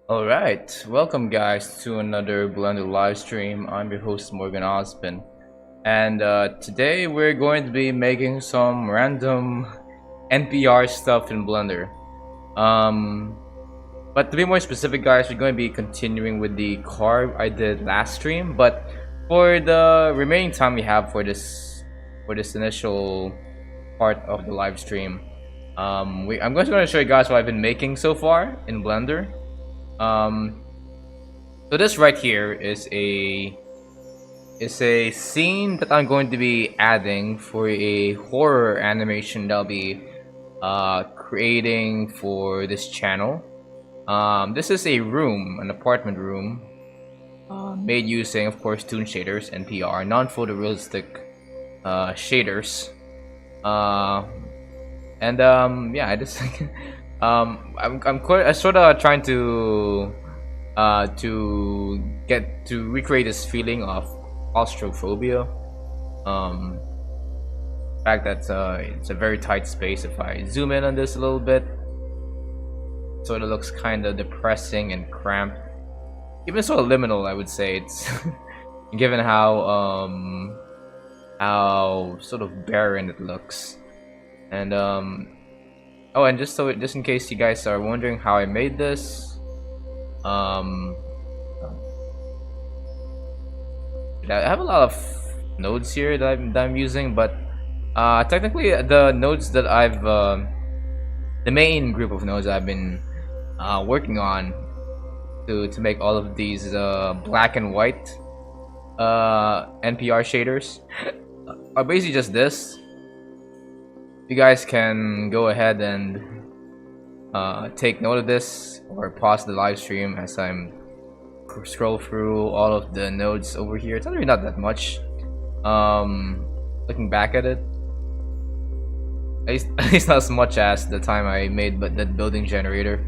Alright, welcome guys to another Blender live stream. I'm your host Morgan Ozpin, and today we're going to be making some random NPR stuff in Blender. Um, but to be more specific guys, we're going to be continuing with the car I did last stream, but for the remaining time we have for this initial part of the live stream, I'm going to show you guys what I've been making so far in Blender. Um, so this right here is a scene that I'm going to be adding for a horror animation that I'll be creating for this channel. This is a room, an apartment room, made using, of course, toon shaders, NPR, non-photorealistic shaders. Uh, yeah, I just I'm sort of trying to get to recreate this feeling of claustrophobia. The fact that it's a very tight space. If I zoom in on this a little bit, sort of looks kind of depressing and cramped, even sort of liminal. I would say it's given how sort of barren it looks, and oh, and just in case you guys are wondering how I made this, I have a lot of nodes here that I'm using, but technically the nodes that the main group of nodes I've been working on to make all of these black and white NPR shaders are basically just this. You guys can go ahead and take note of this or pause the live stream as I'm scroll through all of the nodes over here. It's actually not that much. Looking back at it, at least not as much as the time I made that building generator.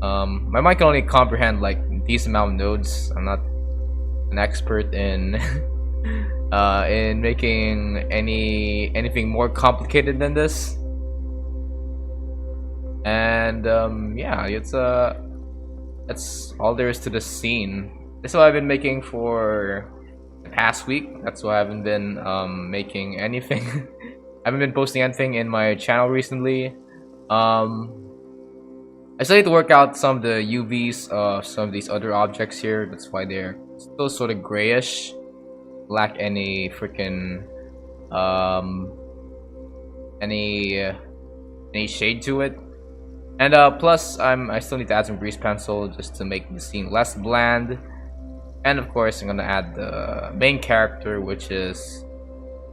My mind can only comprehend like these amount of nodes. I'm not an expert in making anything more complicated than this. And yeah, that's all there is to the scene. This is what I've been making for the past week. That's why I haven't been making anything. I haven't been posting anything in my channel recently. I still need to work out some of the UVs of some of these other objects here. That's why they're still sort of grayish, lack any freaking any shade to it. And plus I still need to add some grease pencil just to make the scene less bland. And of course I'm gonna add the main character, which is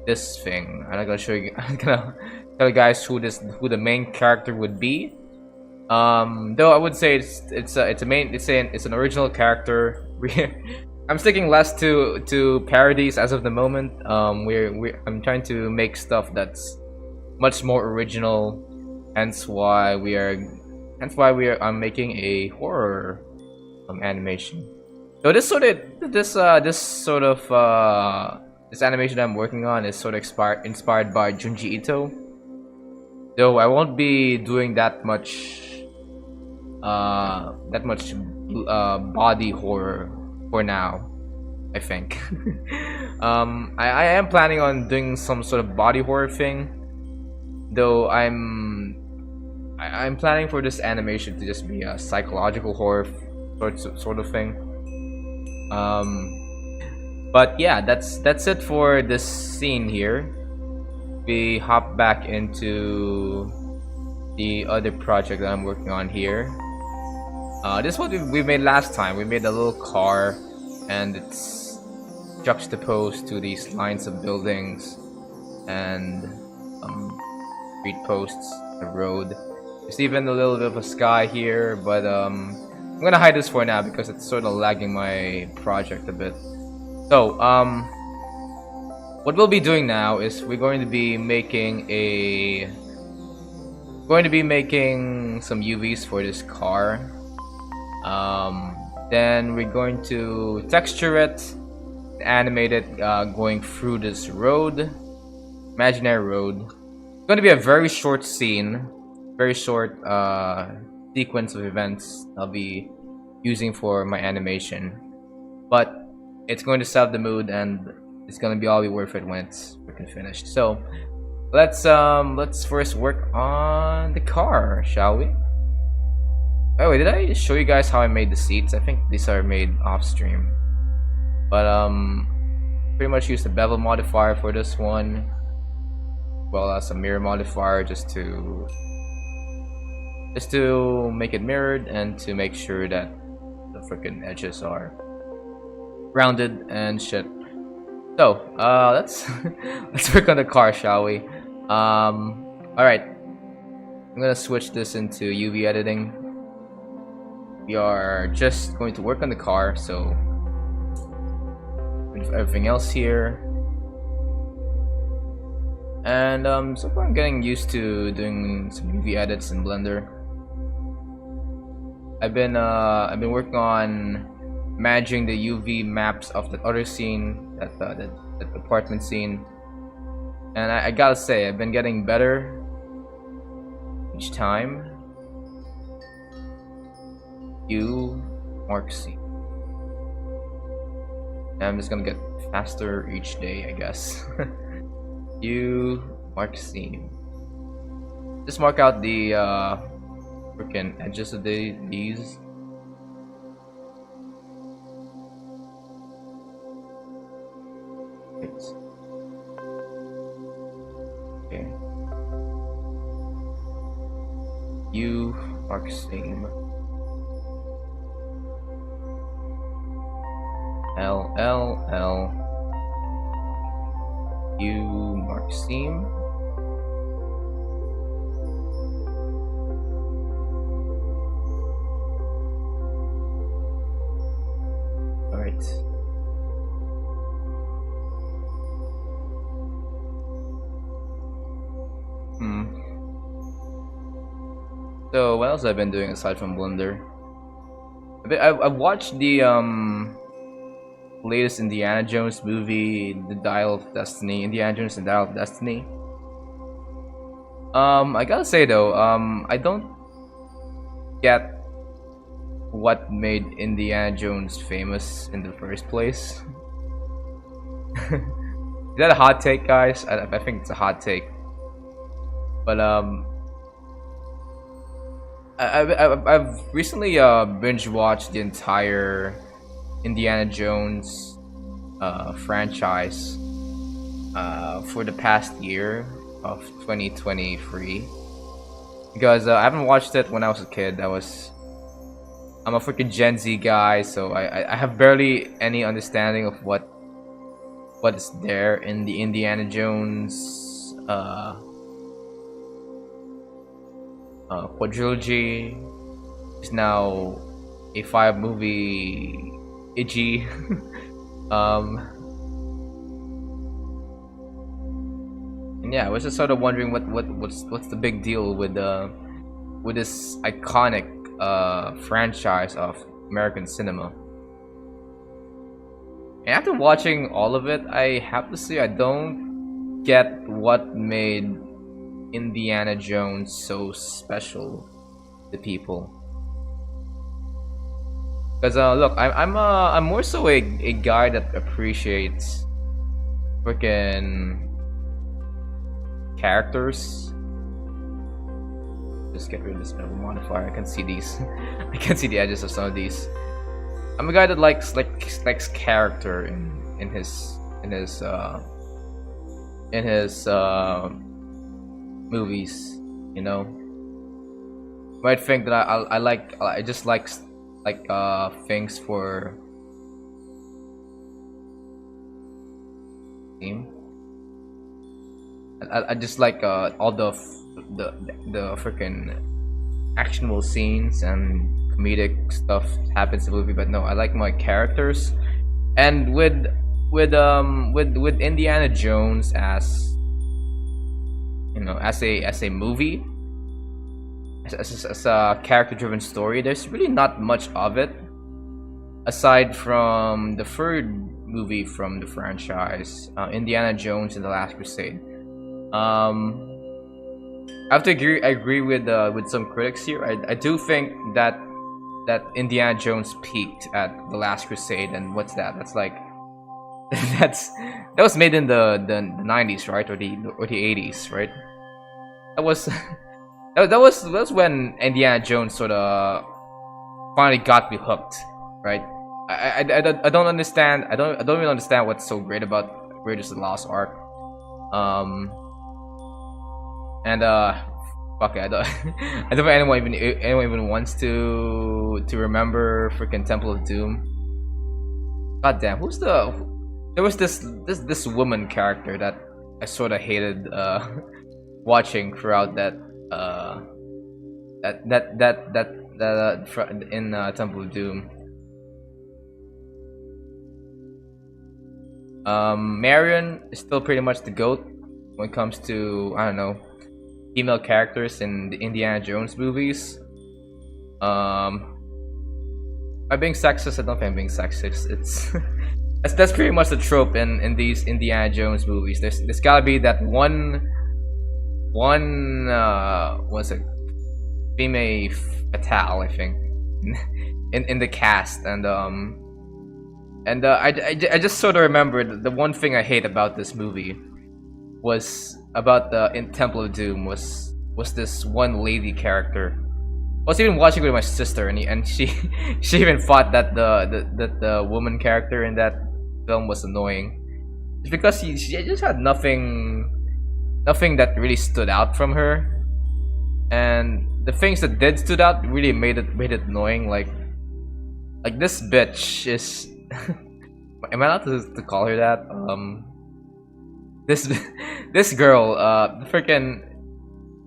this thing. I'm not gonna show you. I'm gonna tell you guys who the main character would be. Though I would say it's an original character. I'm sticking less to parodies as of the moment. I'm trying to make stuff that's much more original. Hence why I'm making a horror animation. So this animation I'm working on is sort of inspired by Junji Ito. Though I won't be doing that much body horror for now, I think. I am planning on doing some sort of body horror thing, though I'm planning for this animation to just be a psychological horror sort of thing. But yeah, that's it for this scene here. We hop back into the other project that I'm working on here. This is what we made last time. We made a little car, and it's juxtaposed to these lines of buildings and street posts, the road. There's even a little bit of a sky here, but I'm gonna hide this for now because it's sort of lagging my project a bit. So what we'll be doing now is we're going to be making some UVs for this car. Then we're going to texture it, animate it going through this road, imaginary road. It's going to be a very short scene, very short sequence of events I'll be using for my animation, but it's going to set up the mood, and it's gonna be all be worth it when it's freaking finished. So let's first work on the car, shall we? Oh wait, did I show you guys how I made the seats? I think these are made off stream, but pretty much use the bevel modifier for this one, as well as a mirror modifier just to make it mirrored and to make sure that the freaking edges are rounded and shit. So let's let's work on the car, shall we? All right, I'm gonna switch this into UV editing. We are just going to work on the car, so with everything else here. And so far I'm getting used to doing some UV edits in Blender. I've been working on managing the UV maps of that other scene, that apartment scene, and I gotta say I've been getting better each time. U mark C. And I'm just gonna get faster each day, I guess. U mark scene. Just mark out the freaking edges of these. Okay. U mark seam. L U mark seam. All right. So what else have I been doing aside from Blender? I've watched the latest Indiana Jones movie, The Dial of Destiny, Indiana Jones and Dial of Destiny. I gotta say though, I don't get what made Indiana Jones famous in the first place. Is that a hot take, guys? I think it's a hot take. But I've recently binge watched the entire Indiana Jones franchise for the past year of 2023, because I haven't watched it when I was a kid. I'm a freaking Gen Z guy, so I have barely any understanding of what is there in the Indiana Jones quadrilogy. It's now a 5-movie IG. And yeah, I was just sort of wondering what's the big deal with this iconic franchise of American cinema. And after watching all of it, I have to say I don't get what made Indiana Jones so special to people. Because look, I'm more so a guy that appreciates freaking characters. Just get rid of this bevel modifier. I can see these. I can see the edges of some of these. I'm a guy that likes character in his movies. You know, you might think that I just like things for theme. I just like all the freaking actionable scenes and comedic stuff happens in the movie, but no, I like my characters. And with Indiana Jones as, you know, as a movie, as a character-driven story, there's really not much of it aside from the third movie from the franchise, Indiana Jones and the Last Crusade. I have to agree with some critics here. I do think that that Indiana Jones peaked at the Last Crusade, and what's that? That's like that's that was made in the 90s, right, or the 80s, right? That was that was when Indiana Jones sort of finally got me hooked, right? I don't understand. I don't really understand what's so great about Raiders of the Lost Ark. Um and fuck it, I don't I don't think anyone even wants to remember freaking Temple of Doom. God damn, who's the there was this woman character that I sort of hated watching throughout that uh in Temple of Doom. Marion is still pretty much the goat when it comes to, I don't know, female characters in the Indiana Jones movies. Am I being sexist? I don't think I'm being sexist. It's that's pretty much the trope in these Indiana Jones movies. There's gotta be that one what's it, female fatale, I think, in the cast, and I just sort of remembered the one thing I hate about this movie was about the in Temple of Doom was this one lady character. I was even watching with my sister, and she she even thought that the woman character in that film was annoying. It's because she just had nothing that really stood out from her, and the things that did stood out really made it annoying. Like this bitch is am I allowed to call her that? This this girl, freaking,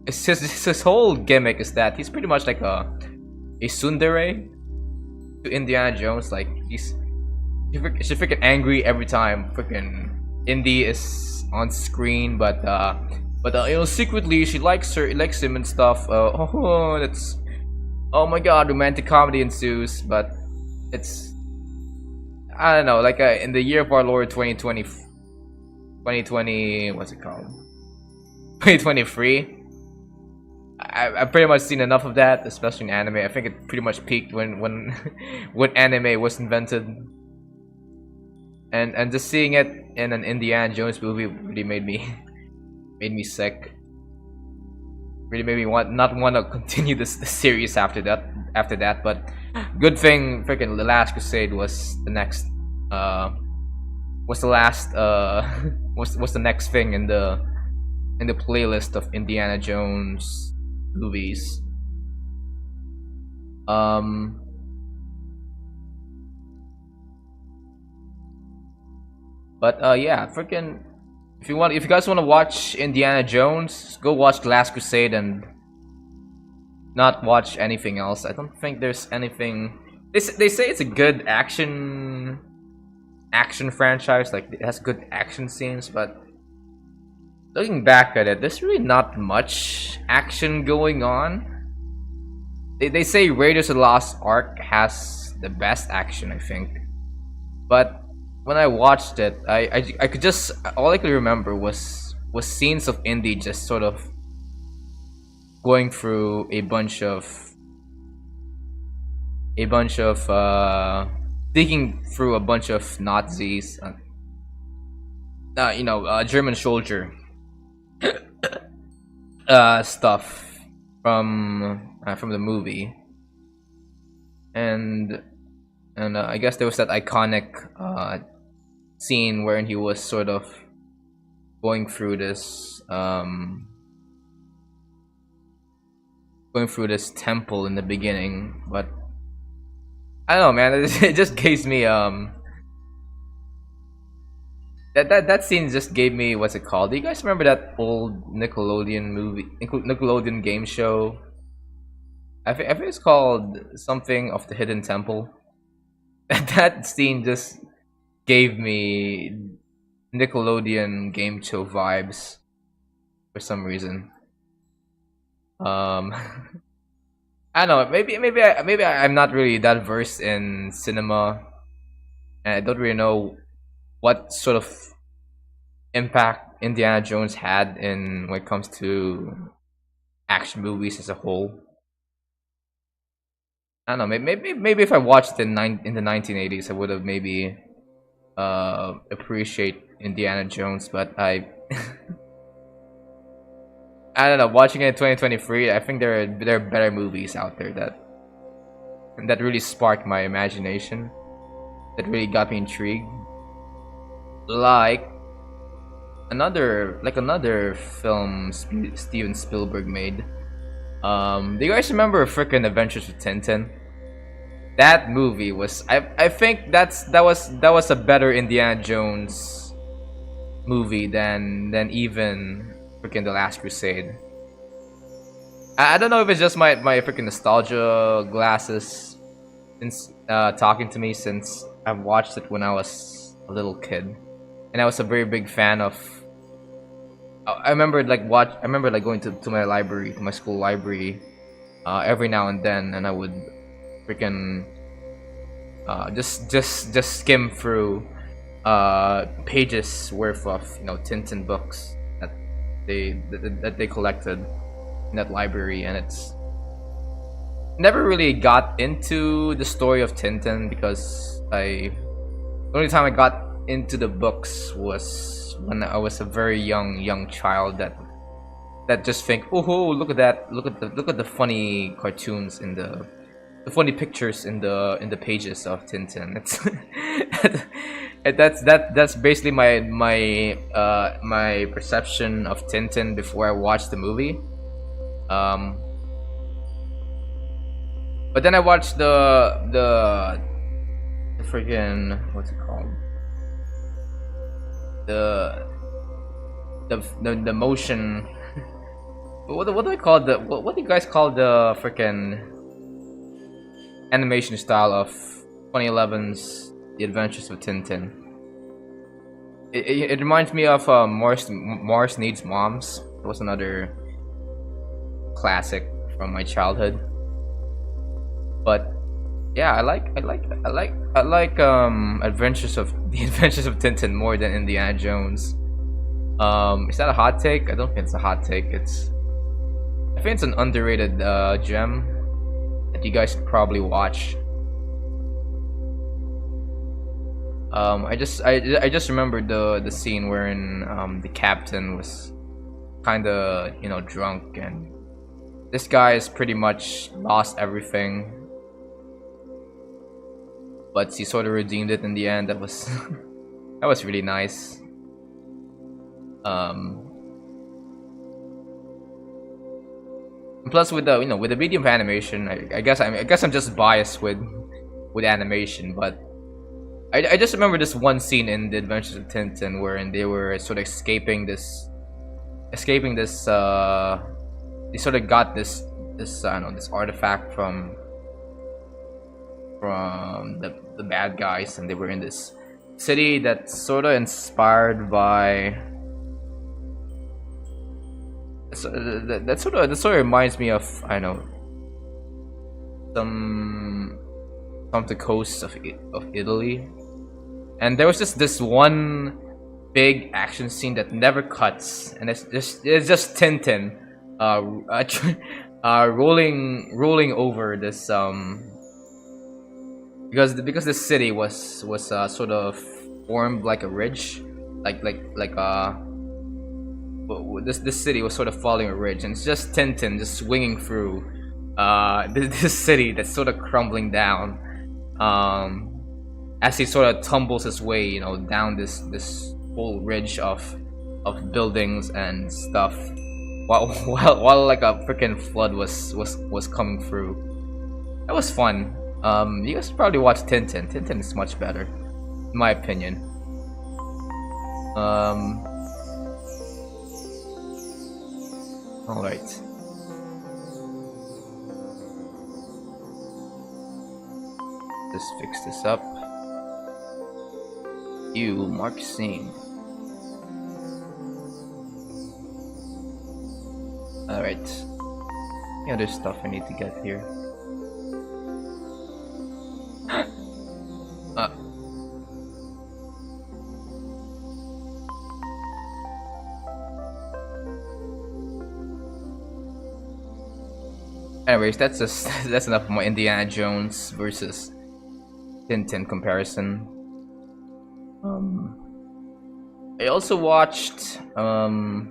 his whole gimmick is that he's pretty much like a tsundere to Indiana Jones. Like she's freaking angry every time freaking Indy is on screen, but you know, secretly she likes him and stuff. That's, oh my god, romantic comedy ensues, but it's, I don't know, like in the year of our Lord 2020, what's it called? 2023. I've pretty much seen enough of that, especially in anime. I think it pretty much peaked when when anime was invented, and just seeing it in an Indiana Jones movie really made me sick. Really made me not want to continue this series after that. But good thing freaking The Last Crusade was the next was the last was the next thing in the playlist of Indiana Jones movies. But yeah, freaking, if you guys want to watch Indiana Jones, go watch The Last Crusade and not watch anything else. I don't think there's anything. They say it's a good action franchise, like it has good action scenes, but looking back at it, there's really not much action going on. They say Raiders of the Lost Ark has the best action, I think, but when I watched it, I could just, all I could remember was scenes of Indy just sort of going through a bunch of digging through a bunch of Nazis, you know, German soldier stuff from the movie, and I guess there was that iconic scene wherein he was sort of going through this temple in the beginning, but I don't know, man. It just gave me that scene just gave me, what's it called? Do you guys remember that old Nickelodeon game show? I think it's called something of the Hidden Temple. That scene just gave me Nickelodeon game show vibes for some reason. I don't know. Maybe I'm not really that versed in cinema, and I don't really know what sort of impact Indiana Jones had in when it comes to action movies as a whole. I don't know. Maybe if I watched it in the 1980s, I would have maybe appreciate Indiana Jones. But I don't know. Watching it in 2023, I think there are better movies out there that really sparked my imagination. That really got me intrigued. Like another film Steven Spielberg made. Do you guys remember freaking Adventures of Tintin? That movie was I think that was a better Indiana Jones movie than even freaking The Last Crusade. I don't know if it's just my freaking nostalgia glasses since talking to me, since I've watched it when I was a little kid, and I was a very big fan of. I remember like going to my library, to my school library, every now and then, and I would freaking just skim through pages worth of Tintin books that they collected in that library, and it's never really got into the story of Tintin because the only time I got into the books was when I was a very young child that just think, oh, look at that, look at the funny cartoons in the funny pictures in the pages of Tintin. That's basically my perception of Tintin before I watched the movie. But then I watched the freaking, what's it called, the motion. What do I call what do you guys call the freaking animation style of 2011's The Adventures of Tintin? It reminds me of Morris Needs Moms. It was another classic from my childhood. But yeah, I like Adventures of The Adventures of Tintin more than Indiana Jones. Is that a hot take? I don't think it's a hot take. I think it's an underrated gem that you guys should probably watch. I just remembered the scene wherein the captain was kind of drunk, and this guy has pretty much lost everything, but he sort of redeemed it in the end. That was that was really nice. Plus with the medium of animation, I guess I'm just biased with animation, but I just remember this one scene in The Adventures of Tintin wherein they were sort of escaping this they sort of got this I don't know, this artifact from the bad guys, and they were in this city that's sort of inspired by that sort of reminds me of, I know, some the coast of Italy. And there was just this one big action scene that never cuts, and it's just Tintin rolling over this because the city was sort of formed like a ridge, this city was sort of following a ridge, and it's just Tintin just swinging through this city that's sort of crumbling down, as he sort of tumbles his way down this whole ridge of buildings and stuff, while like a freaking flood was coming through. That was fun. You guys probably watch Tintin. Tintin is much better, in my opinion. All right. Let's fix this up. You mark scene. All right. Yeah, there's stuff I need to get here. Anyways, that's just that's enough of my Indiana Jones versus Tintin comparison. Um, I also watched Doctor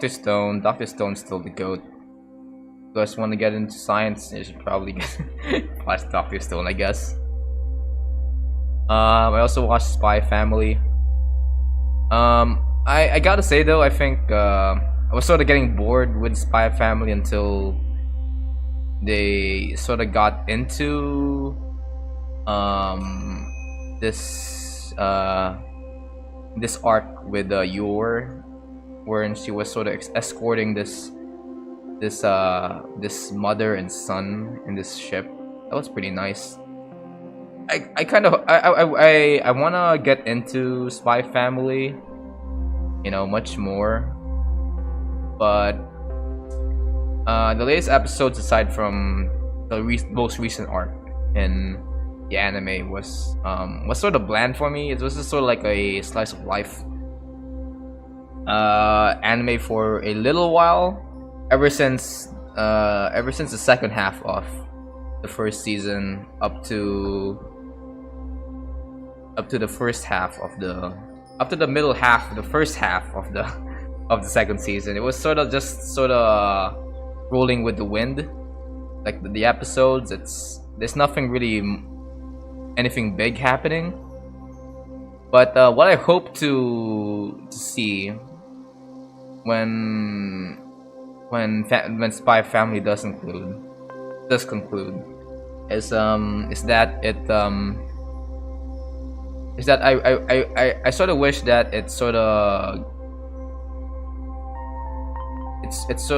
Stone. Doctor Stone's still the goat. If you guys want to get into science, you should probably watch Doctor Stone, I guess. I also watched Spy Family. I gotta say though, I think I was sort of getting bored with Spy Family until they sort of got into this this arc with Yor, wherein she was sort of escorting this mother and son in this ship. That was pretty nice. I kind of I wanna get into Spy Family, you know, much more, but the latest episodes, aside from the most recent arc in the anime, was sort of bland for me. It was just sort of like a slice of life anime for a little while, ever since the second half of the first season up to the first half of the up to the middle half of the first half of the second season. It was sort of just rolling with the wind, like the episodes. There's nothing really anything big happening. But what I hope to see when Spy Family does conclude is that I sort of wish that it sort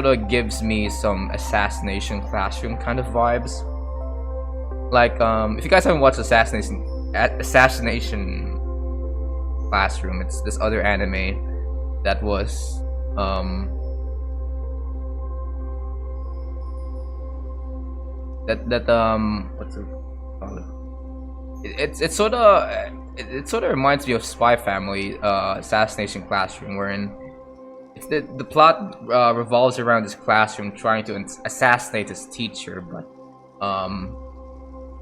of gives me some Assassination Classroom kind of vibes. Like if you guys haven't watched Assassination Classroom, it's this other anime that was what's it called? It sort of reminds me of Spy Family, Assassination Classroom, wherein the plot revolves around this classroom trying to assassinate his teacher,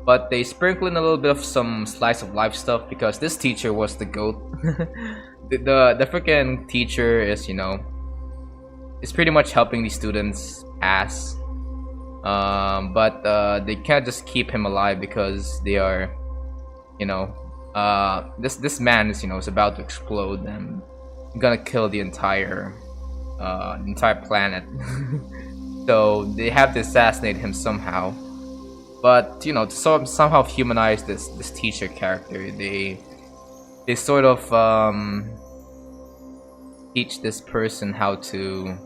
but they sprinkle in a little bit of some slice of life stuff because this teacher was the goat. the freaking teacher is, you know, is pretty much helping these students pass, but they can't just keep him alive because they are, you know, this man is, you know, is about to explode and gonna kill the entire planet. So they have to assassinate him somehow. But you know, to somehow humanize this teacher character, they sort of teach this person how to.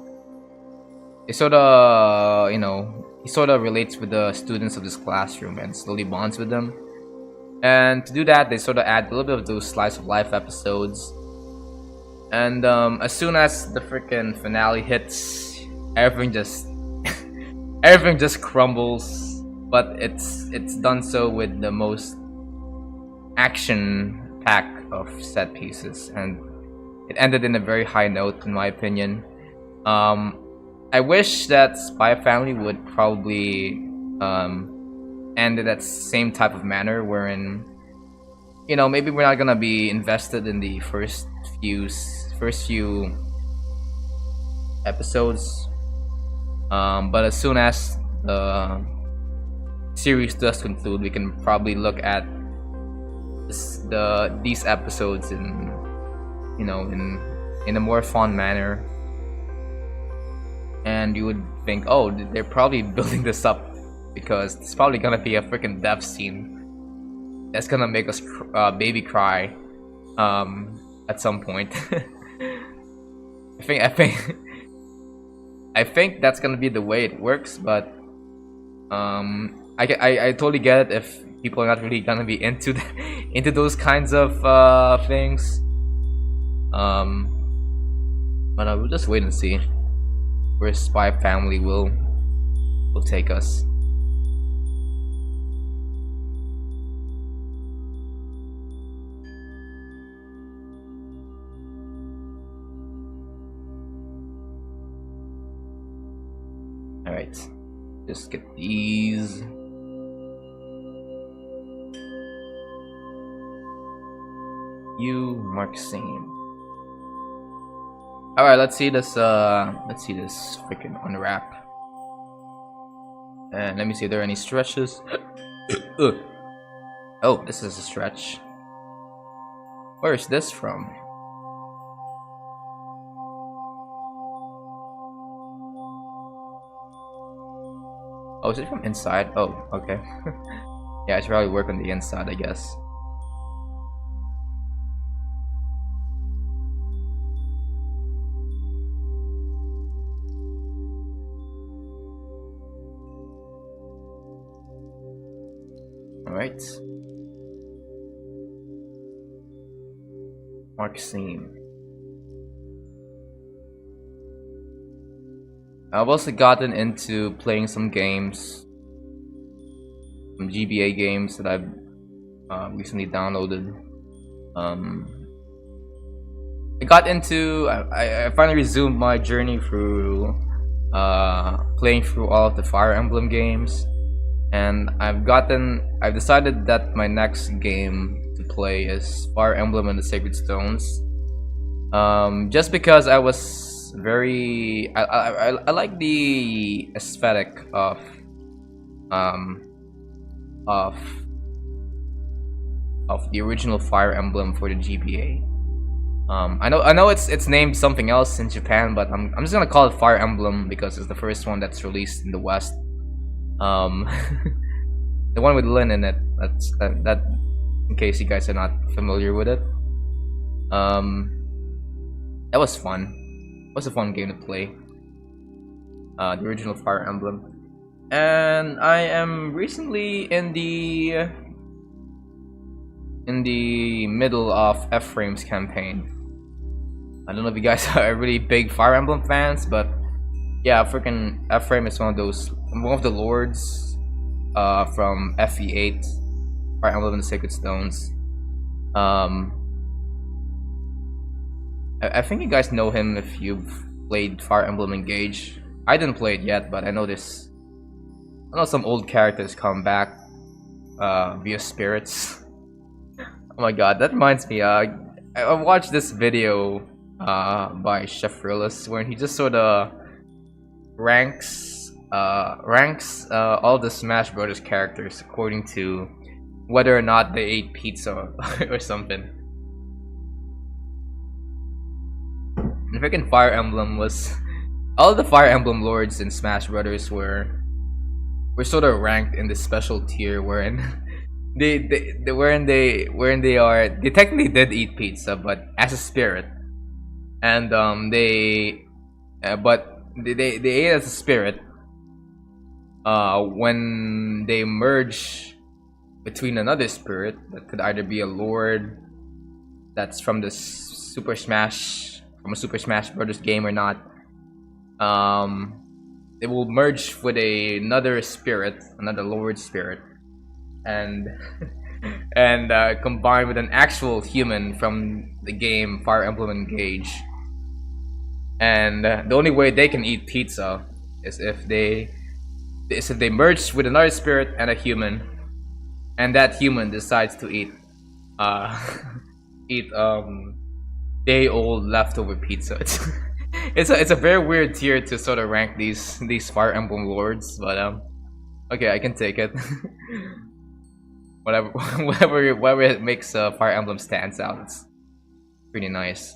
They sort of, you know, he sort of relates with the students of this classroom and slowly bonds with them. And to do that, they sort of add a little bit of those slice of life episodes. And as soon as the freaking finale hits, everything just crumbles. But it's done so with the most action pack of set pieces, and it ended in a very high note, in my opinion. I wish that Spy Family would probably end in that same type of manner, wherein, you know, maybe we're not gonna be invested in the first few episodes, but as soon as the series does conclude, we can probably look at these episodes in, you know, in a more fun manner, and you would think, oh, they're probably building this up because it's probably gonna be a freaking death scene that's gonna make us baby cry at some point. I think that's gonna be the way it works, but I totally get it if people are not really gonna be into into those kinds of things. But we'll just wait and see where Spy Family will take us. All right. Just get these. You Maxine. Alright, let's see this freaking unwrap. And let me see if there are any stretches. Ugh. Oh, this is a stretch. Where is this from? Oh, is it from inside? Oh, okay. Yeah, I should probably work on the inside, I guess. Alright. Maxine. I've also gotten into playing some games, some GBA games that I've recently downloaded. I got into. I finally resumed my journey through playing through all of the Fire Emblem games, and I've decided that my next game to play is Fire Emblem and the Sacred Stones. Just because I was I like the aesthetic of of the original Fire Emblem for the GBA. I know it's named something else in Japan, but I'm just gonna call it Fire Emblem because it's the first one that's released in the West. The one with Lin in it. That in case you guys are not familiar with it. That was fun. It was a fun game to play. The original Fire Emblem. And I am recently in the middle of Ephraim's campaign. I don't know if you guys are really big Fire Emblem fans, but yeah, freaking Ephraim is one of the lords from FE8, Fire Emblem and the Sacred Stones. I think you guys know him if you've played Fire Emblem Engage. I didn't play it yet, but I know some old characters come back via spirits. Oh my god, that reminds me. I watched this video by Chef Rillis where he just sort of ranks all the Smash Brothers characters according to whether or not they ate pizza or something. And freaking Fire Emblem was all the Fire Emblem lords in Smash Brothers were sort of ranked in this special tier wherein they technically did eat pizza, but as a spirit, and they ate as a spirit when they merge between another spirit that could either be a lord that's from a Super Smash Brothers game or not. They will merge with another lord spirit, and combine with an actual human from the game Fire Emblem Engage. And the only way they can eat pizza is if they merge with another spirit and a human, and that human decides to eat day-old leftover pizza. It's a very weird tier to sort of rank these Fire Emblem lords, but okay, I can take it. whatever it makes Fire Emblem stands out. It's pretty nice.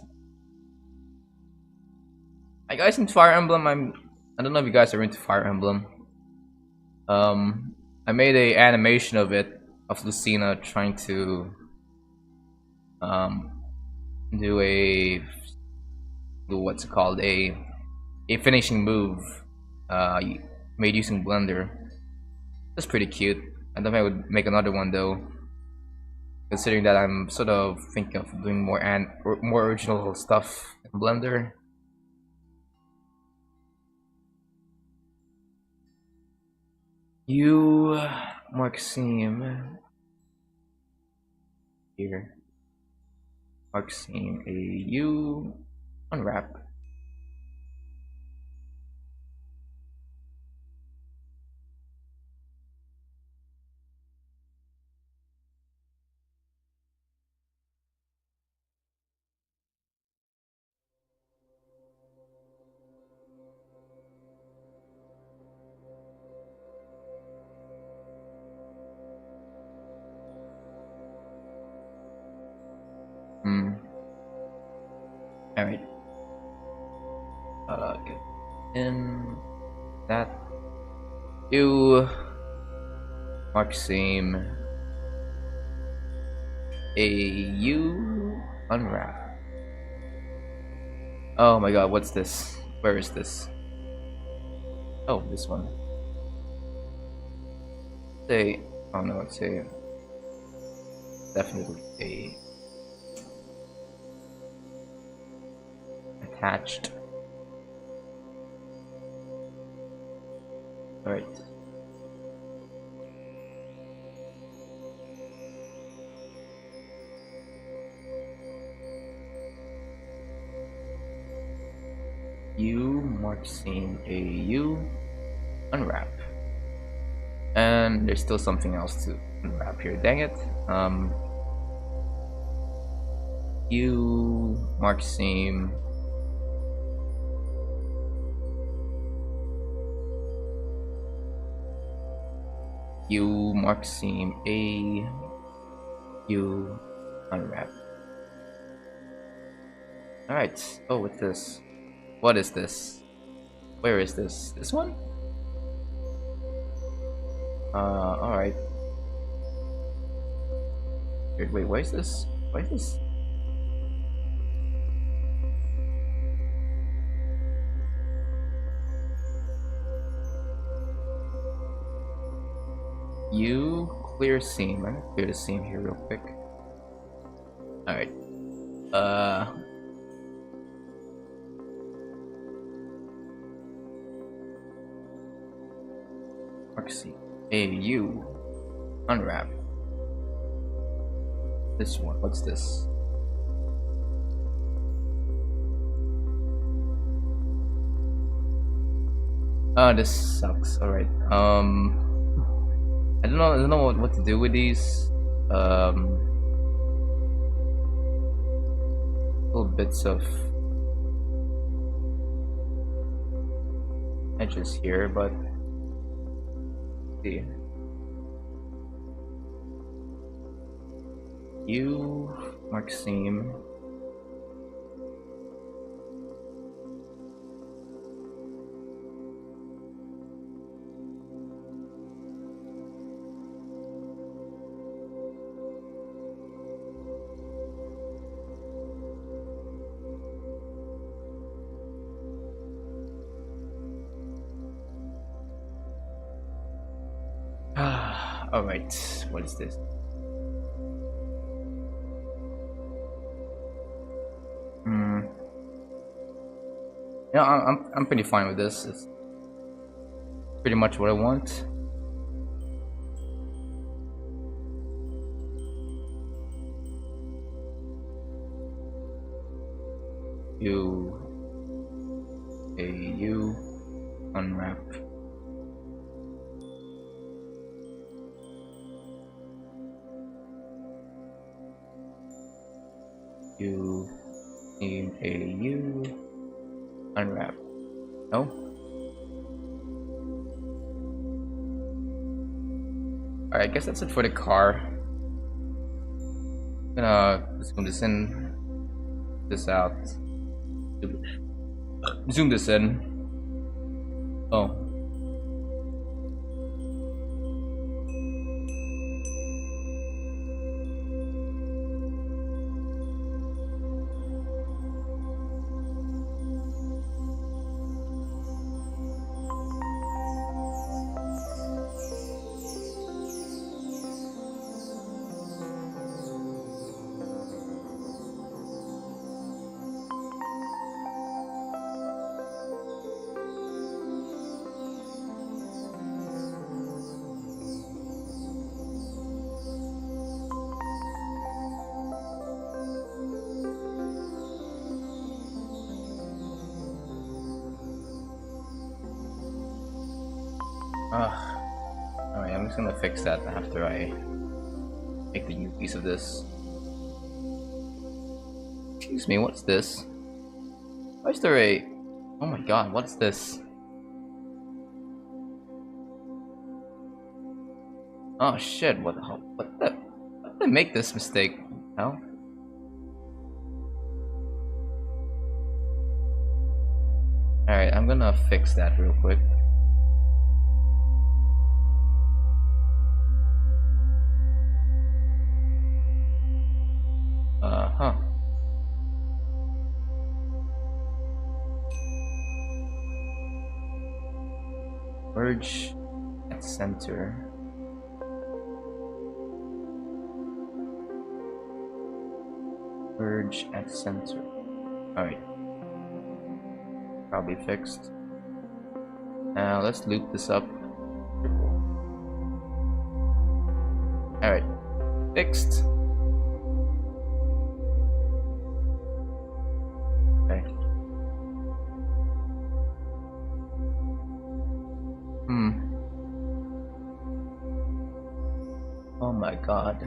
Hi guys, into Fire Emblem. I don't know if you guys are into Fire Emblem. I made a animation of Lucina trying to do what's it called, a finishing move made using Blender. That's pretty cute. I don't think I would make another one though, considering that I'm sort of thinking of doing more original stuff in Blender. You Maxime here. Maxime, you unwrap. Alright. Get in that. You mark same. You unwrap. Oh my god, what's this? Where is this? Oh, this one. Say, oh no, it's a definitely a attached. All right. U mark scene AU unwrap. And there's still something else to unwrap here. Dang it. U mark seam. U mark seam A U unwrap. Alright. Oh, what's this? What is this? Where is this? This one? Alright. Wait, why is this? Why is this? You clear seam. I'm gonna clear the seam here real quick. Alright. Mark seam. AU unwrap. This one. What's this? Oh, this sucks. Alright. I don't know what to do with these. Little bits of edges here, but let's see. U mark seam. All right, what is this? Yeah, I'm pretty fine with this. It's pretty much what I want. U unwrap. U name AU unwrap. No? Alright, I guess that's it for the car. I'm gonna zoom this in, this out. Zoom this in. Oh. Alright, I'm just gonna fix that after I make the new piece of this. Excuse me, what's this? Why is there a... Oh my god, what's this? Oh shit, what the hell? What did I make this mistake? How? Alright, I'm gonna fix that real quick. Huh. Merge at center. Merge at center. Alright. Probably fixed. Now let's loop this up. Alright. Fixed. Okay. Oh my god.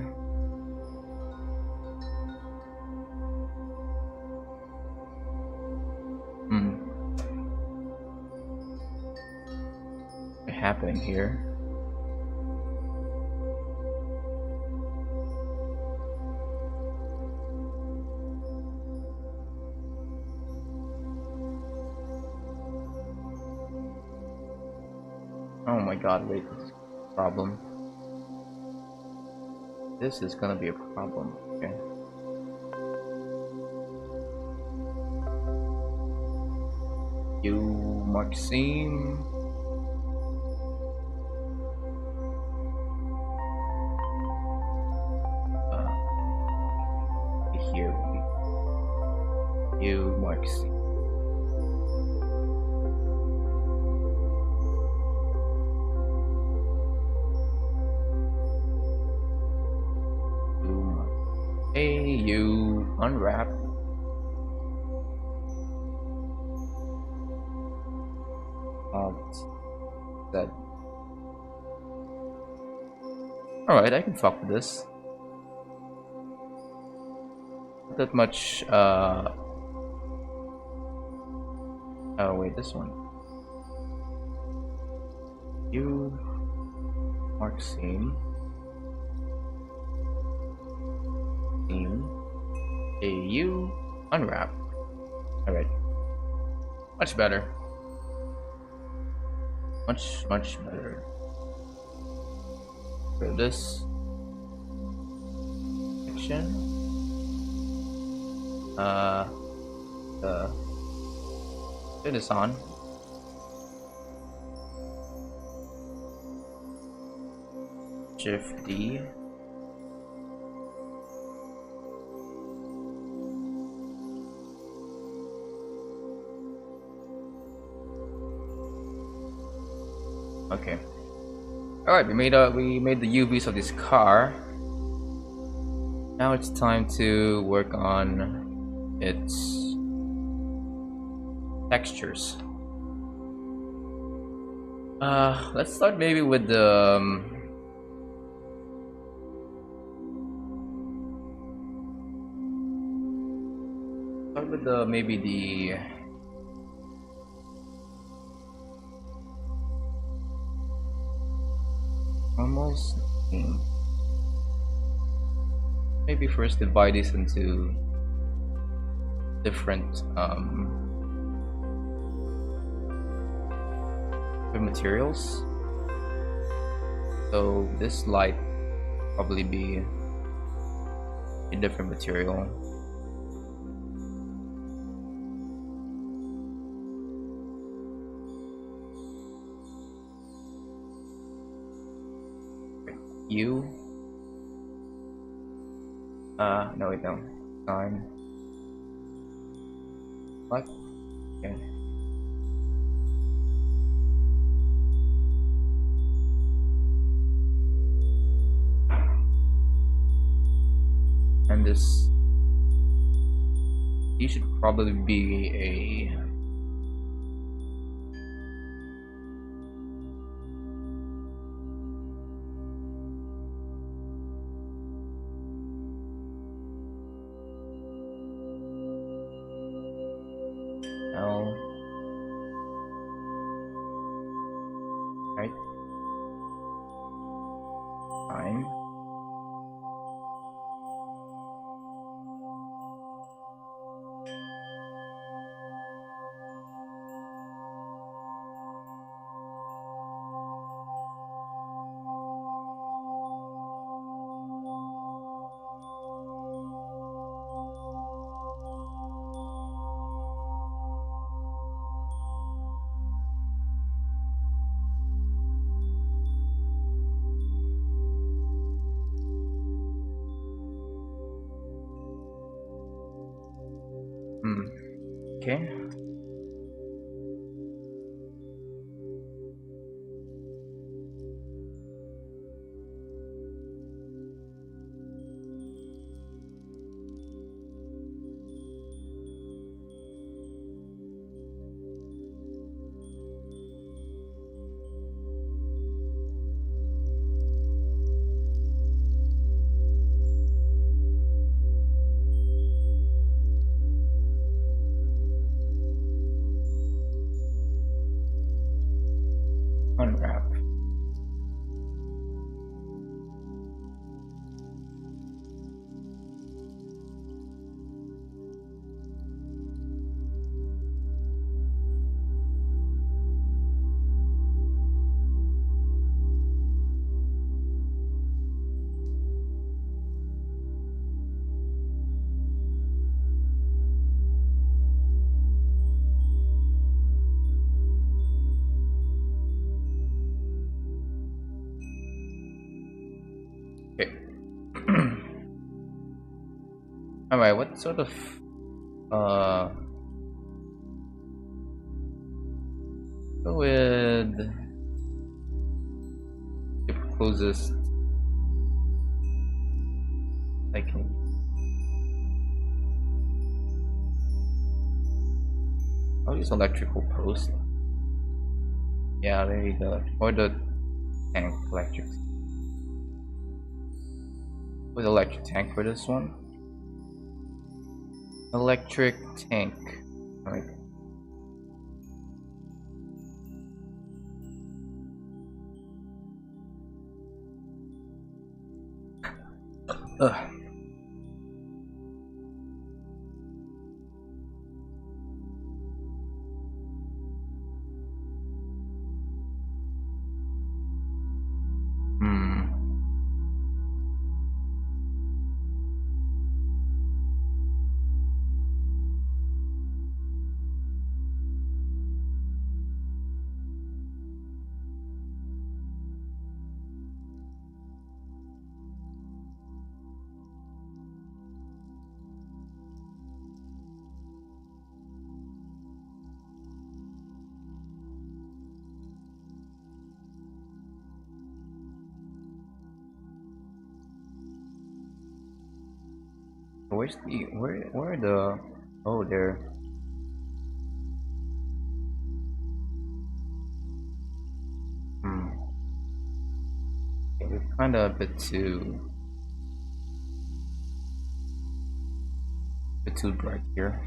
What's happening here? Oh my god, wait, this is a problem. This is gonna be a problem, okay. You, Maxime. Here. You, Maxime. Hey, you, unwrap. That. Alright, I can fuck with this. Not that much, oh wait, this one. You, Maxime. You unwrap. Alright. Much better. Much better. For this section. Turn this on. Shift D. Okay. All right, we made the UVs of this car. Now it's time to work on its textures. Let's start maybe with the maybe the almost maybe first divide this into different materials. So this light probably be a different material. You no wait, no. Time. What? Okay. And this, you should probably be a L, right? Time. Hmm. Okay. Unwrap. Okay. All right. What sort of uh go with the closest I can. I'll use electrical post. Yeah, there you go. Or the tank electric. With electric tank for this one. Electric tank. Alright. Ugh. Hmm. Where's the where are the oh there. Hmm. Okay, we're kinda a bit too bright here.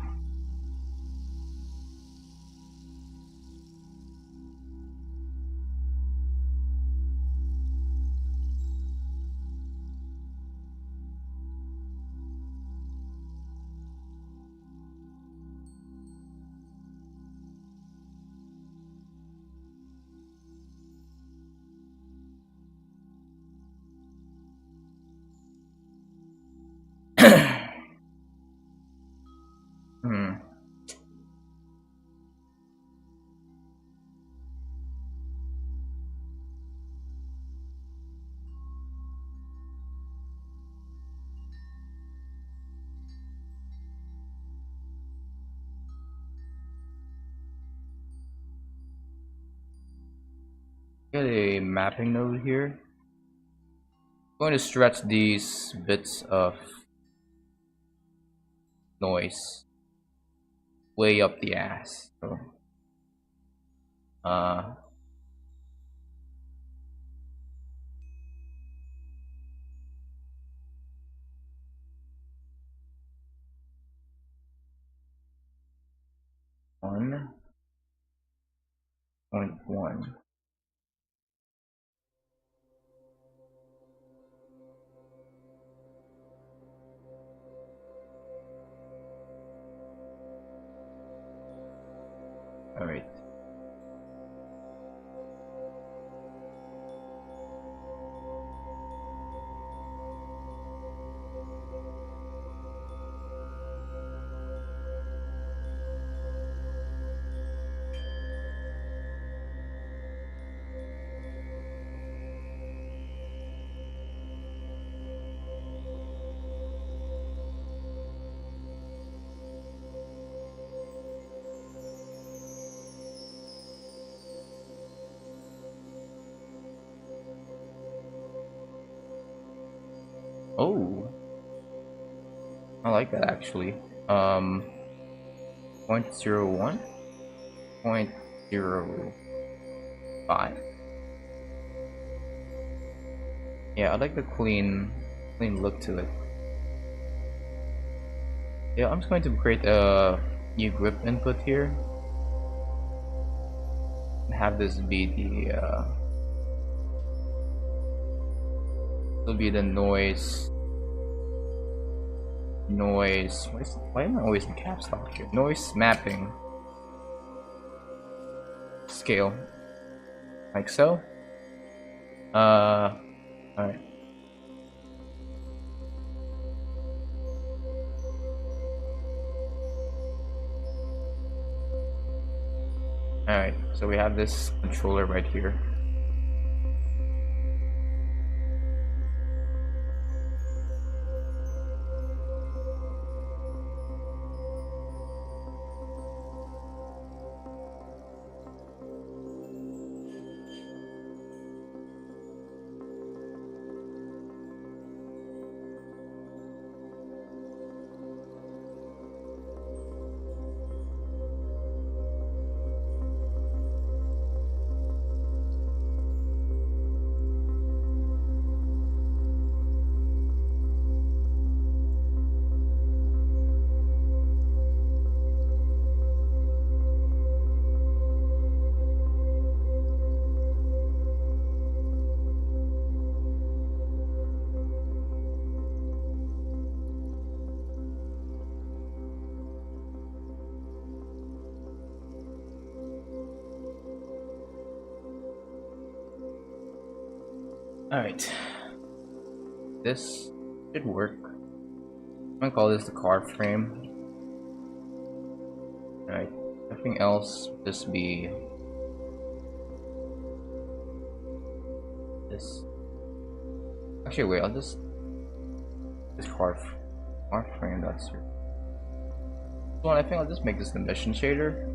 Hmm. Get a mapping node here. I'm going to stretch these bits of noise way up the ass. So, uh, 1.1. All right. Oh, I like that actually. Um, 0.01, 0.05. Yeah, I like the clean look to it. Yeah, I'm just going to create a new grip input here. And have this be the will be the noise. Why am I always in caps lock here? Noise mapping scale, like so. All right. All right. So we have this controller right here. All right. This should work. I'm gonna call this the car frame. All right. Everything else just be this. Actually, wait. I'll just this car frame. That's your one. I think I'll just make this the mission shader.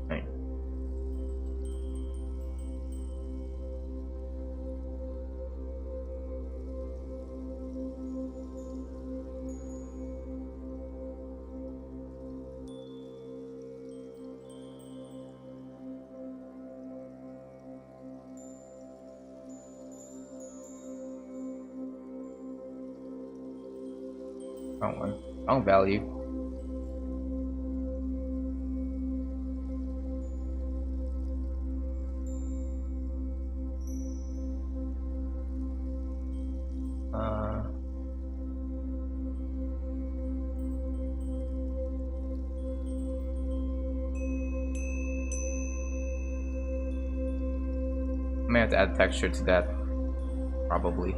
Right. Wrong one. Wrong value. Uh, I may have to add texture to that, probably.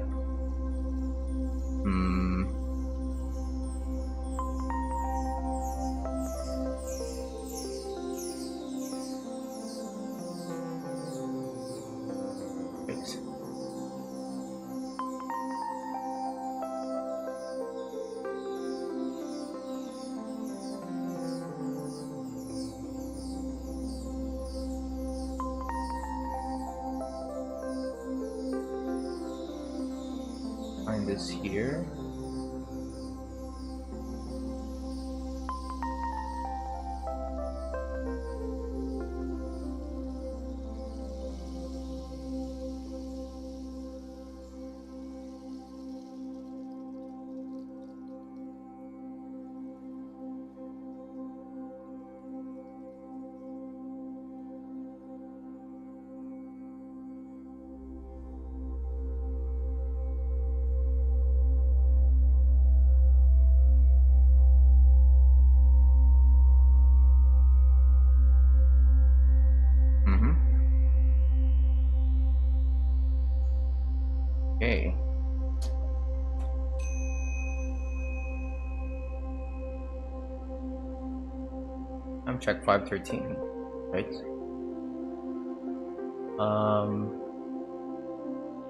Hmm. Wait. Find this here. Mm-hmm. Okay. I'm check 513, right?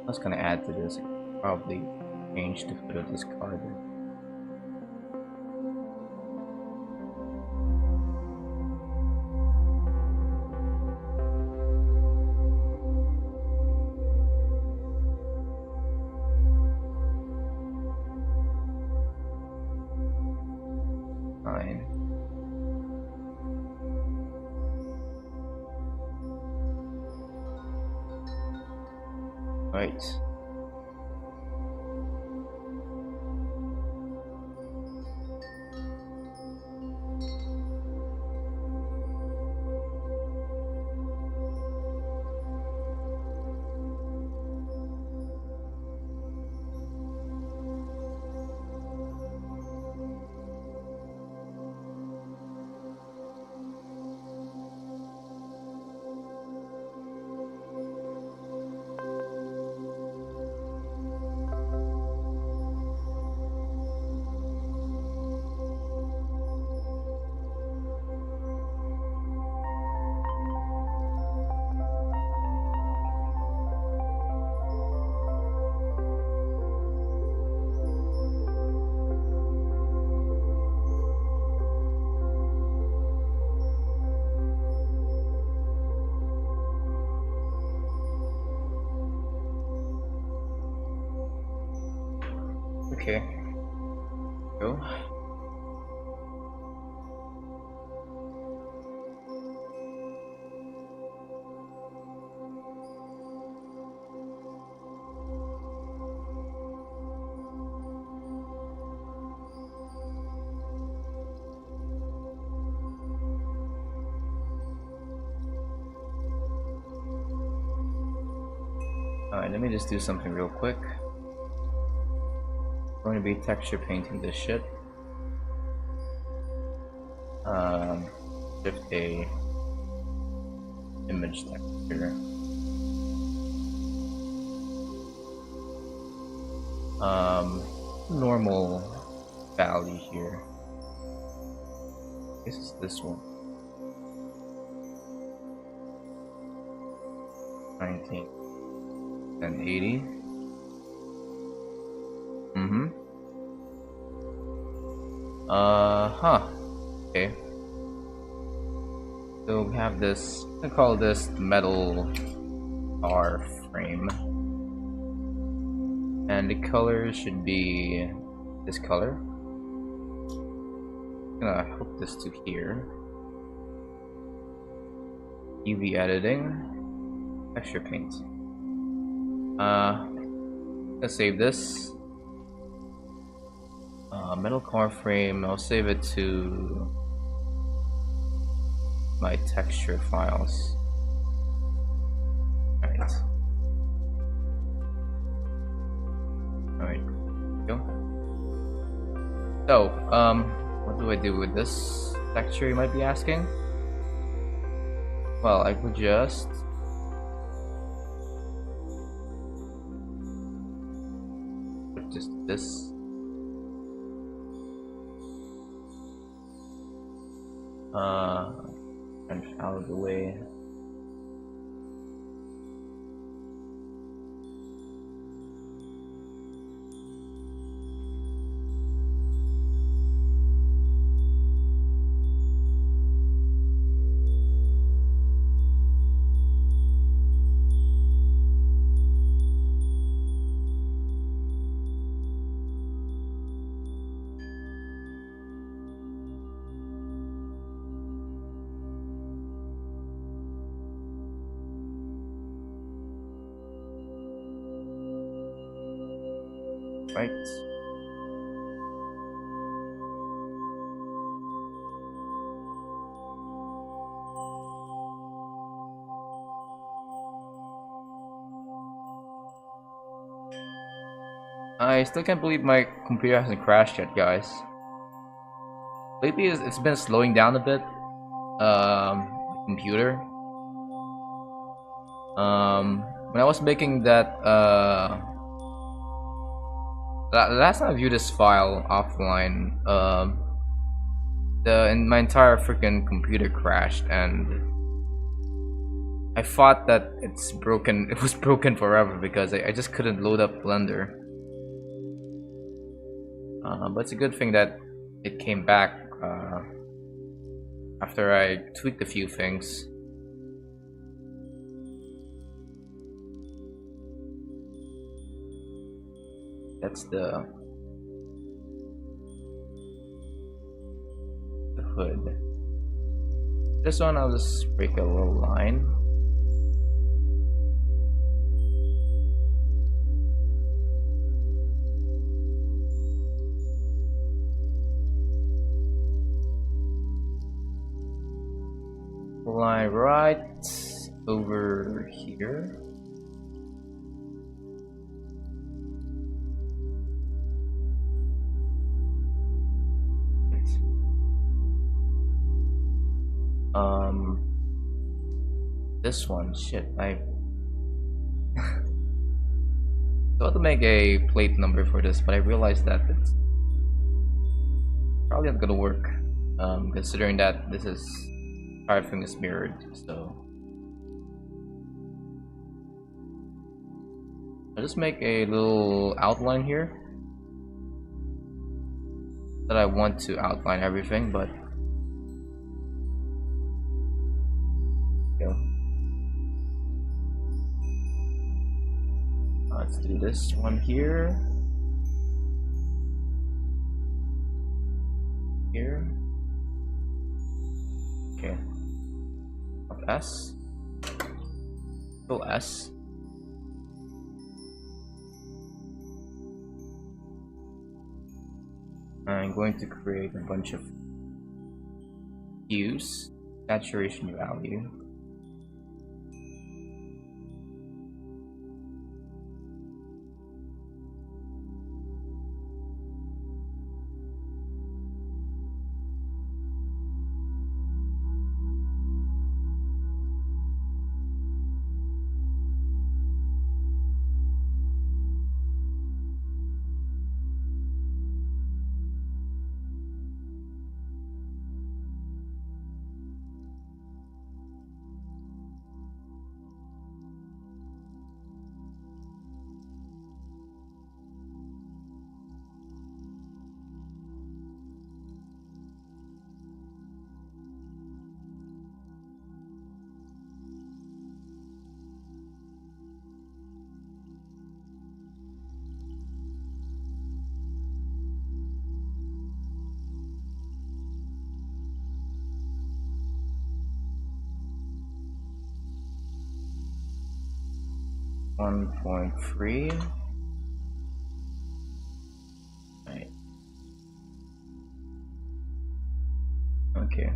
I was gonna add to this. Probably change the foot of this card. line. Right. Okay. Go. Alright, let me just do something real quick. I'm going to be texture painting this shit. Shift A image texture. Normal valley here. This is this one. 19 and 80. Okay. So we have this, I call this metal car frame. And the color should be this color. I'm gonna hook this to here. UV editing, texture paint. Let's save this. Metal car frame, I'll save it to my texture files. Alright. Alright, go. So, what do I do with this texture, you might be asking? Well, I could just put just this. And out of the way. Right. I still can't believe my computer hasn't crashed yet, guys. Lately, it's been slowing down a bit. The computer. When I was making that, last time I viewed this file offline, my entire freaking computer crashed, and I thought that it's broken. It was broken forever because I just couldn't load up Blender. But it's a good thing that it came back after I tweaked a few things. That's the hood. This one I'll just break a little line. Line right over here. This one, shit, I thought to make a plate number for this, but I realized that it's probably not gonna work. Considering that this is everything is mirrored, so I'll just make a little outline here that I want to outline everything, but let's do this one here. Here. Okay. Of S. Still S. I'm going to create a bunch of hues, saturation value. .3. Right. Okay.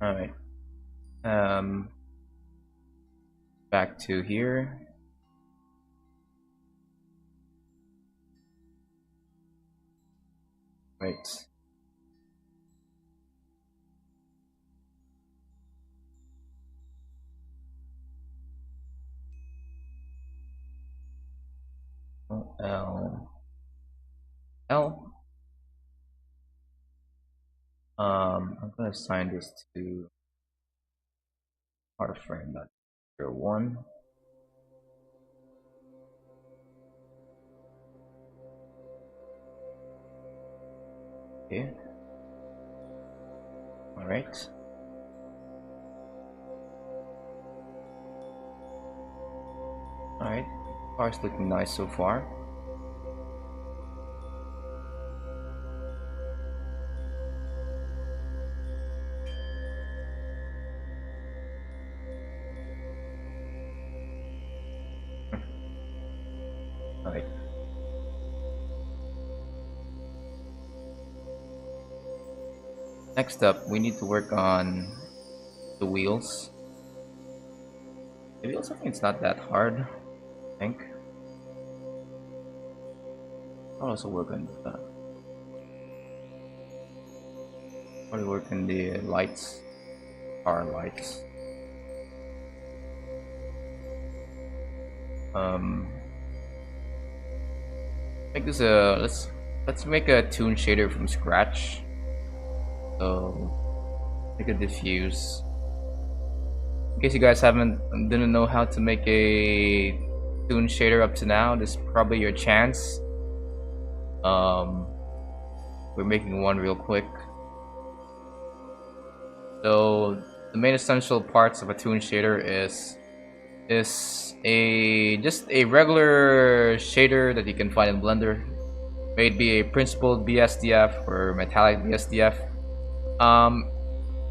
All right. Back to here. Right. L. L. I'm gonna assign this to our frame. That's 1. Okay. All right. All right. Car's looking nice so far. All right. Next up, we need to work on the wheels. The wheels, I think it's not that hard. I think. I'll also work on that. Probably work on the lights, car lights. Um, make this a let's make a toon shader from scratch. So make a diffuse. In case you guys didn't know how to make a toon shader up to now, this is probably your chance. We're making one real quick. So the main essential parts of a toon shader is just a regular shader that you can find in Blender. May it be a principled BSDF or metallic BSDF.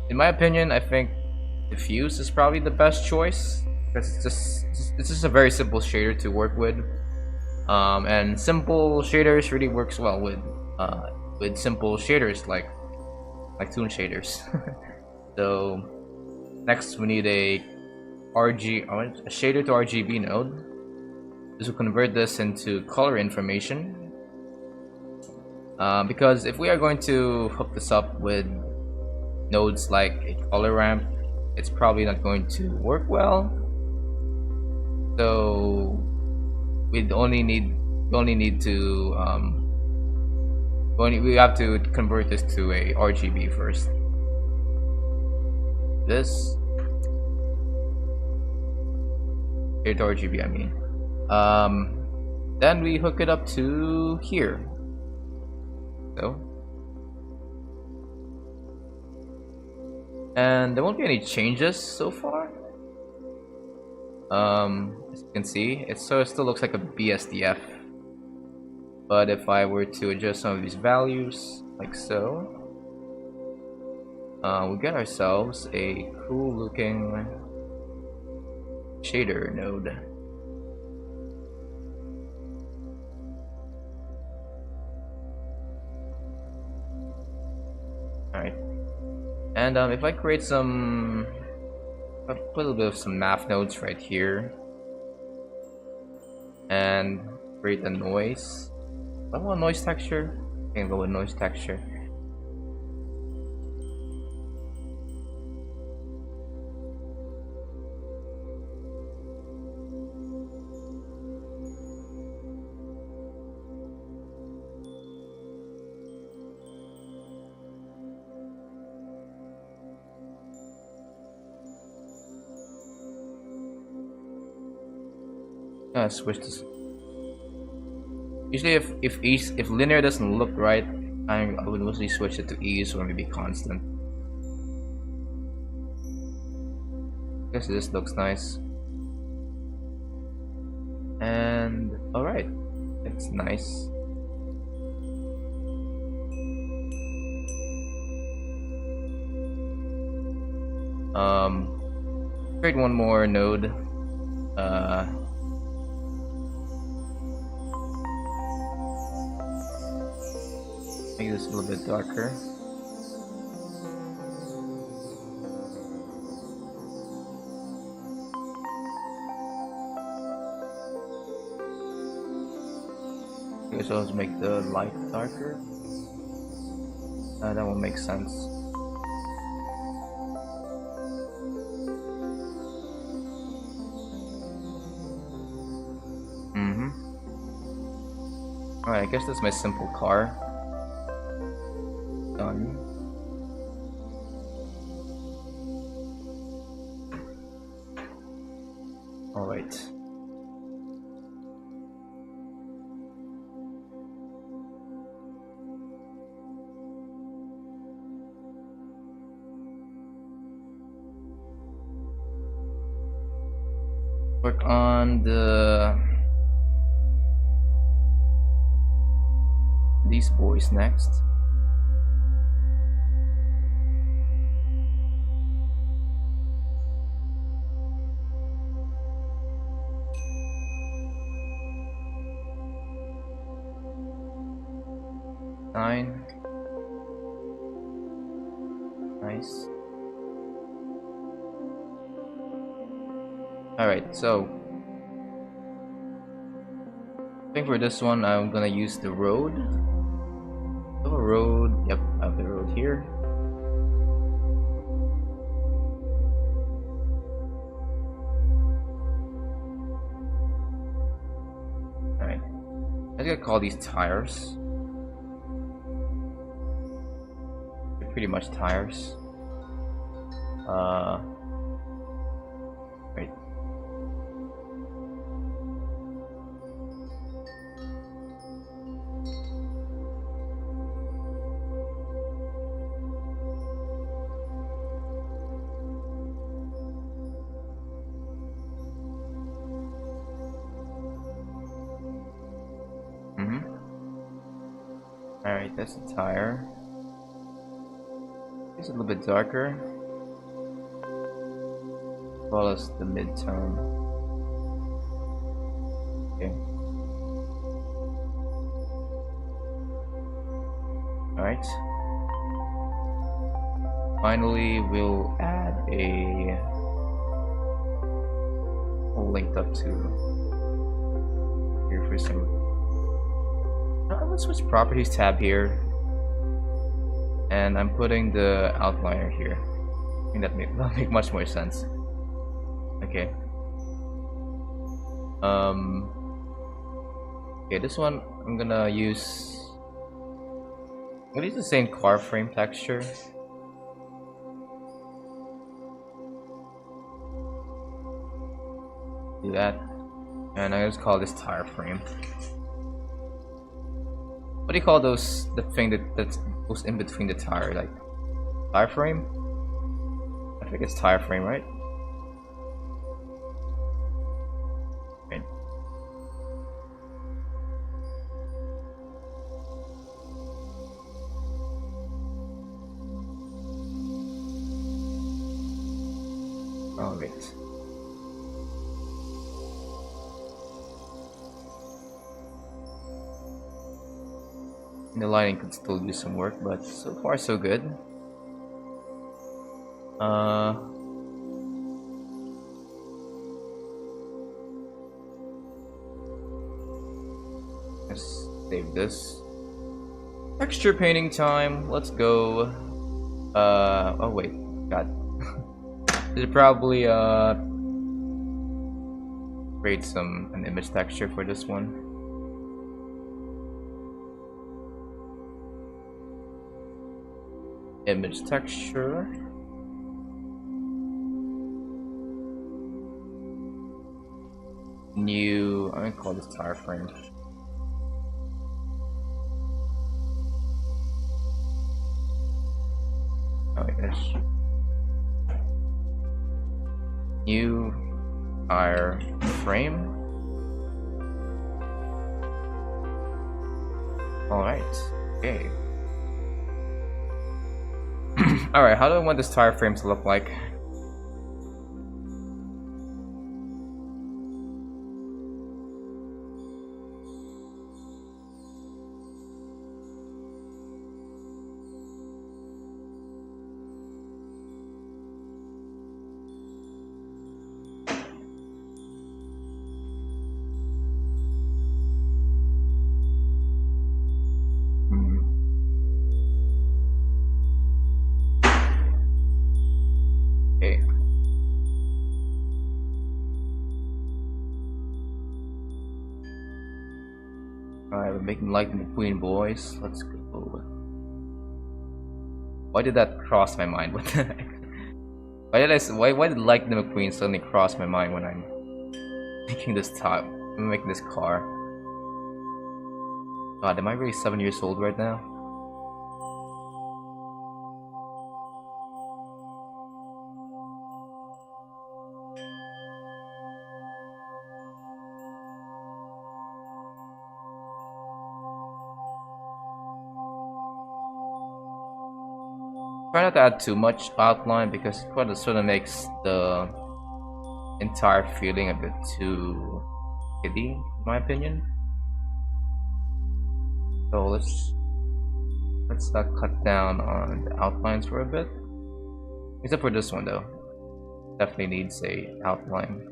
In my opinion, I think diffuse is probably the best choice because it's just a very simple shader to work with. And simple shaders really works well with simple shaders like toon shaders. So next we need a shader to RGB node. This will convert this into color information. Because if we are going to hook this up with nodes like a color ramp, it's probably not going to work well. So we have to convert this to a RGB first. This here to RGB, I mean. Then we hook it up to here. So, and there won't be any changes so far. As you can see, it still looks like a BSDF. But if I were to adjust some of these values, like so, we get ourselves a cool looking shader node. Alright. And if I create some a little bit of some math nodes right here and create a noise. I want noise texture. I can go with noise texture. Switch this. Usually, if linear doesn't look right, I would mostly switch it to ease or maybe constant. Guess this looks nice. And alright, it's nice. Create one more node. Make this a little bit darker. Okay, so let's make the light darker. That will make sense. Alright, I guess that's my simple car. Done. Alright. Work on these boys next. Nine. Nice. Alright, so I think for this one I'm gonna use the road. Oh, road. Yep, I have the road here. I think I call these tires. They're pretty much tires. Right. Alright, that's the tire. It's a little bit darker. As well as the mid-tone. Okay. Alright. Finally, we'll add a linked up to here for some. Let's switch properties tab here, and I'm putting the outliner here. I think that'll make much more sense. Okay. Okay, this one I'm gonna use the same car frame texture. Do that, and I just call this tire frame. What do you call those? The thing that goes in between the tire, like tire frame? I think it's tire frame, right? Okay. All right. The lighting could still use some work, but so far so good. Let's save this. Texture painting time. Let's go. Oh wait, God. Should probably create an image texture for this one. Image texture. New. I'm gonna call this tire frame. Oh my gosh. New tire frame. All right. Okay. Alright, how do I want this tire frame to look like? Okay. Alright, we're making Lightning McQueen, boys. Let's go. Why did that cross my mind? What the heck? Why did Lightning McQueen suddenly cross my mind when I'm making this I'm making this car? God, am I really 7 years old right now? Try not to add too much outline because it kind of sort of makes the entire feeling a bit too kiddie, in my opinion. So let's cut down on the outlines for a bit. Except for this one though, definitely needs a outline.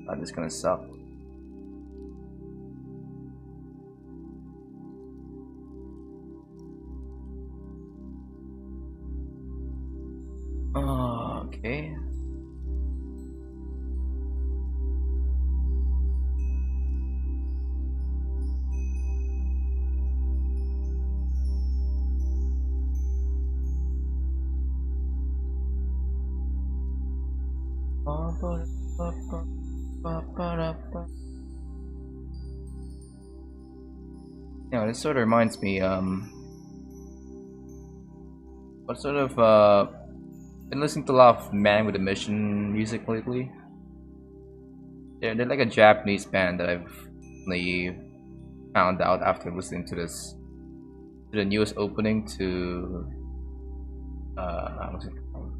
Oh, this is gonna suck. Oh, okay. Yeah, this sort of reminds me, what sort of, been listening to a lot of Man with a Mission music lately. They're like a Japanese band that I've recently found out after listening to the newest opening to, what's it called?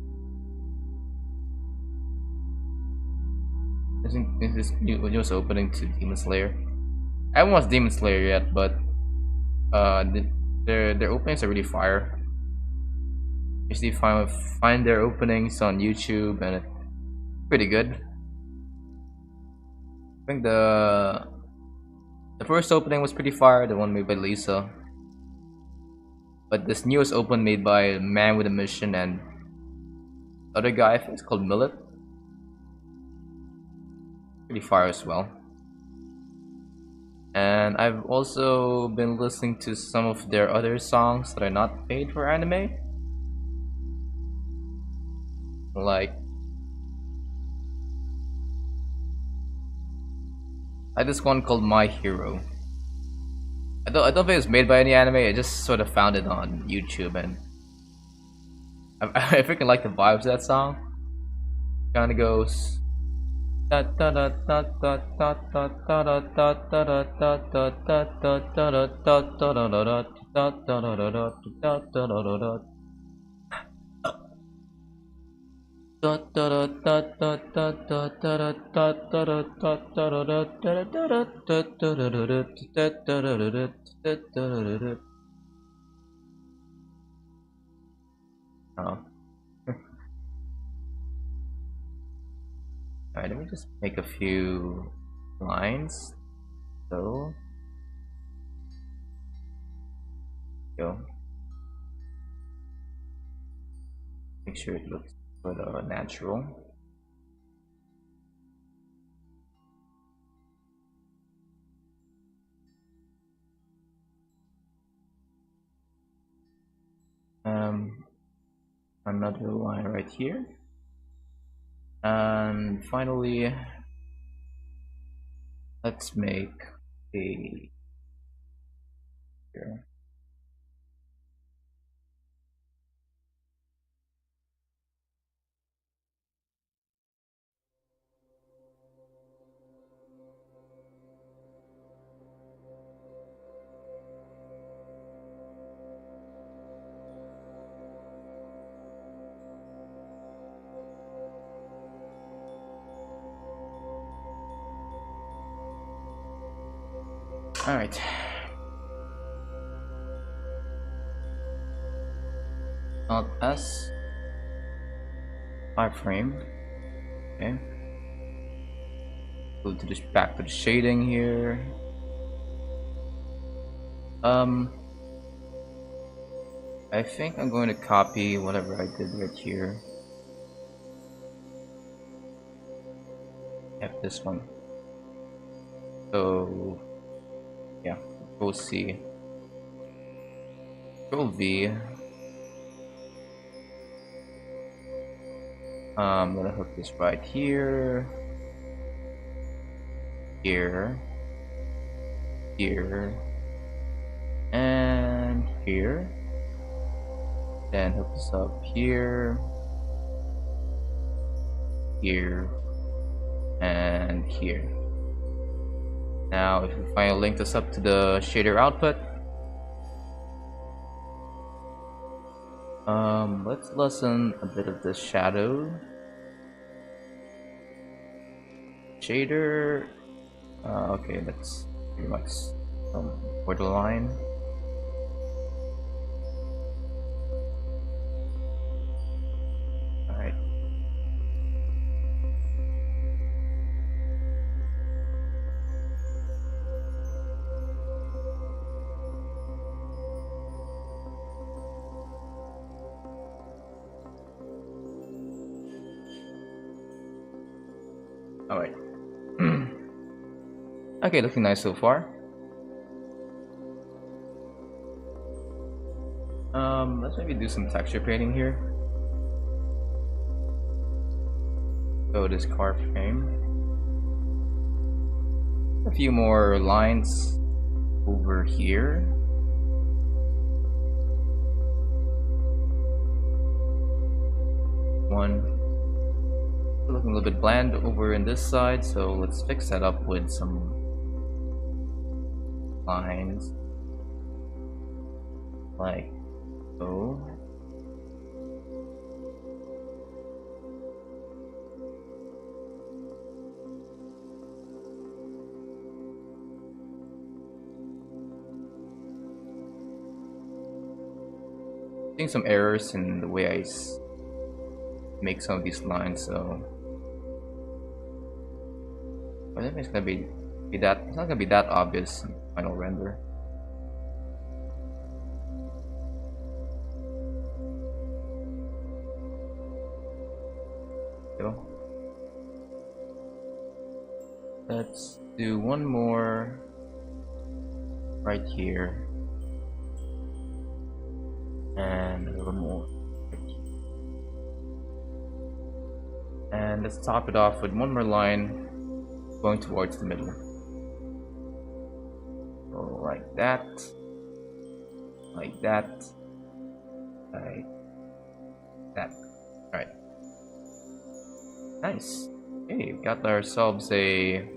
I think this newest opening to Demon Slayer. I haven't watched Demon Slayer yet, but their openings are really fire. Usually find their openings on YouTube and it's pretty good. I think the first opening was pretty fire, the one made by Lisa. But this newest open made by Man with a Mission and other guy, I think it's called Millet. Pretty fire as well. And I've also been listening to some of their other songs that are not made for anime. Like this one called My Hero. I don't think it's made by any anime. I just sort of found it on YouTube and I freaking like the vibes of that song. Kind of goes. Oh. Alright, let me just make a few lines. So, go. Make sure it looks sort of natural. Another line right here. And finally, let's make a here. Alright. Alt S. Iframe. Okay. Go to this back to the shading here. I think I'm going to copy whatever I did right here. F this one. So yeah, Control C, Control V. I'm gonna hook this right here, here, here, and here. Then hook this up here, here, and here. Now, if we finally link this up to the shader output, let's lessen a bit of the shadow. Shader, okay, that's pretty much borderline. Alright. Alright. Okay, looking nice so far. Let's maybe do some texture painting here. So this car frame. A few more lines over here. One. Looking a little bit bland over in this side, so let's fix that up with some lines like so. Seeing some errors in the way I make some of these lines, so I think it's gonna be that. It's not gonna be that obvious in the final render. So let's do one more right here. And a little more. And let's top it off with one more line going towards the middle. So like that. Like that. Like that. Alright. Nice. Okay, we got ourselves a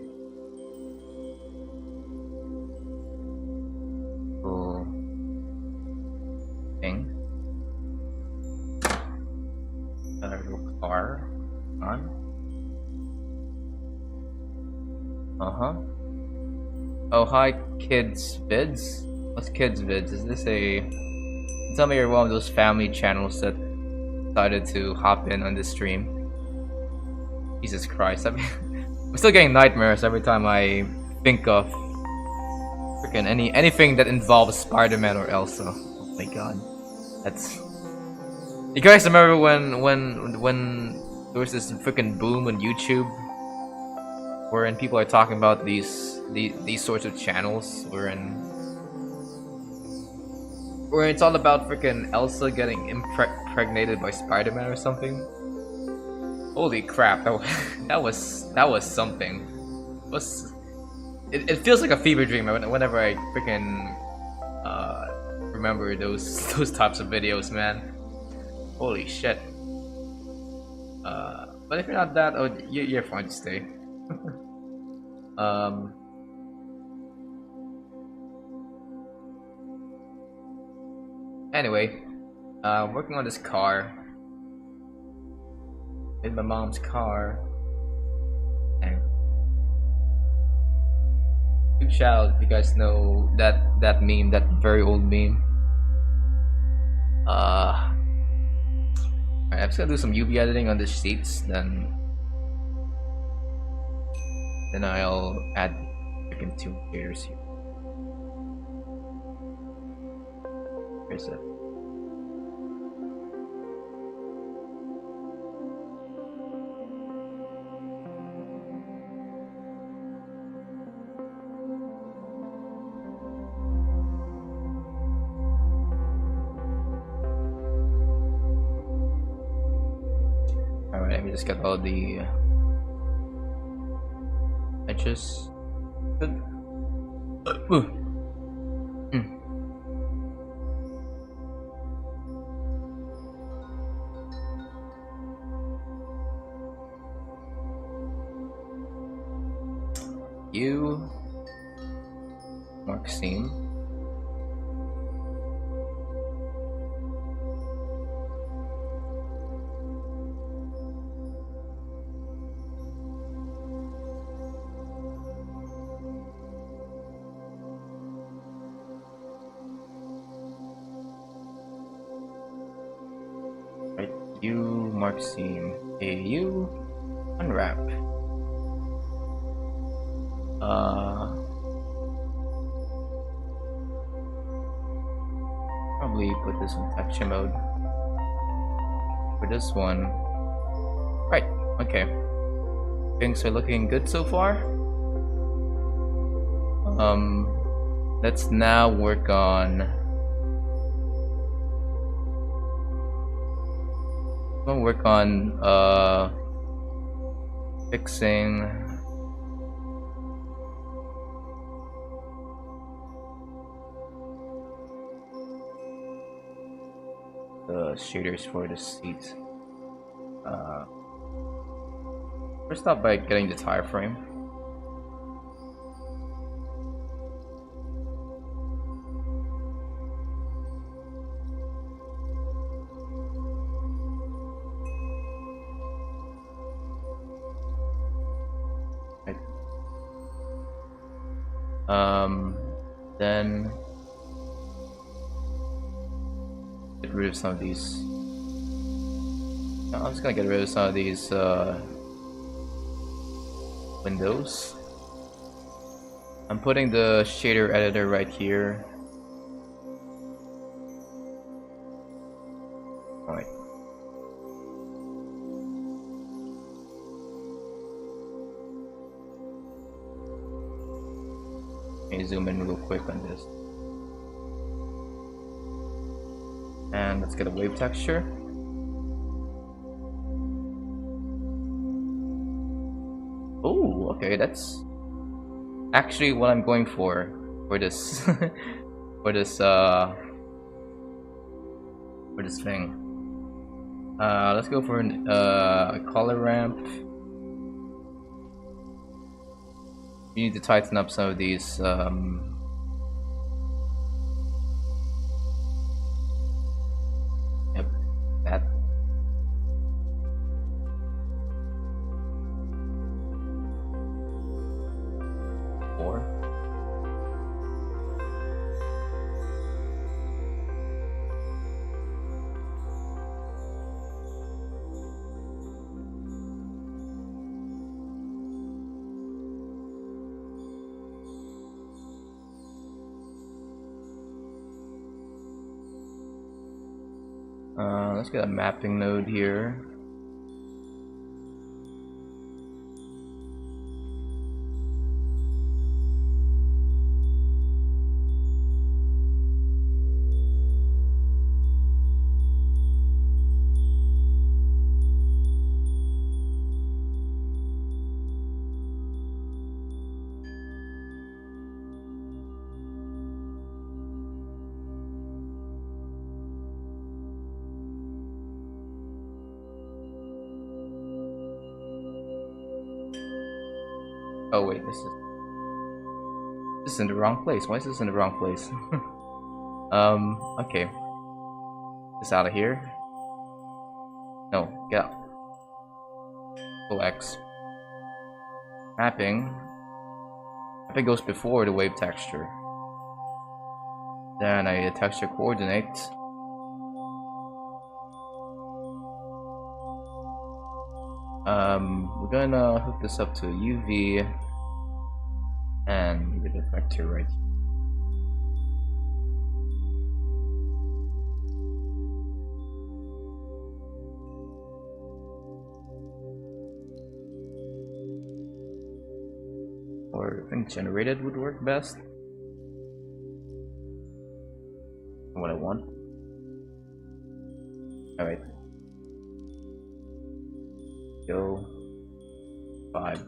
little thing. Another little car on. Oh, hi, kids vids. What's kids vids? Is this a? Tell me you're one of those family channels that decided to hop in on this stream. Jesus Christ! I'm still getting nightmares every time I think of freaking anything that involves Spider-Man or Elsa. Oh my God, that's. You guys remember when there was this freaking boom on YouTube, wherein people are talking about these sorts of channels, wherein it's all about freaking Elsa getting impregnated by Spider-Man or something. Holy crap! That was something. It feels like a fever dream whenever I freaking remember those types of videos, man. Holy shit. But if you're not that, oh, you're fine to stay. Anyway, working on this car. In my mom's car. And big shout out if you guys know that meme, that very old meme. Alright, I'm just gonna do some UV editing on the sheets, then I'll add freaking two shaders here. Here's it. Alright, let me just get all the edges. Good. You mark seam. Right, you mark seam. You unwrap. Probably put this in texture mode. For this one, right? Okay. Things are looking good so far. Let's now work on. We'll work on fixing the shaders for the seat. First off, by getting the tire frame. Then get rid of some of these. No, I'm just gonna get rid of some of these windows. I'm putting the shader editor right here. Alright. Let me zoom in real quick on this. And let's get a wave texture. Oh, okay, that's actually what I'm going for this for this thing. Let's go for a color ramp. You need to tighten up some of these yep, that. Four. Let's get a mapping node here. Oh wait, this is in the wrong place. Why is this in the wrong place? Okay. This out of here. No, get out. Full X. Mapping. Mapping goes before the wave texture. Then I need a texture coordinate. We're gonna hook this up to UV and give it a vector right here. Or I think generated would work best. What I want. Alright. Go 5.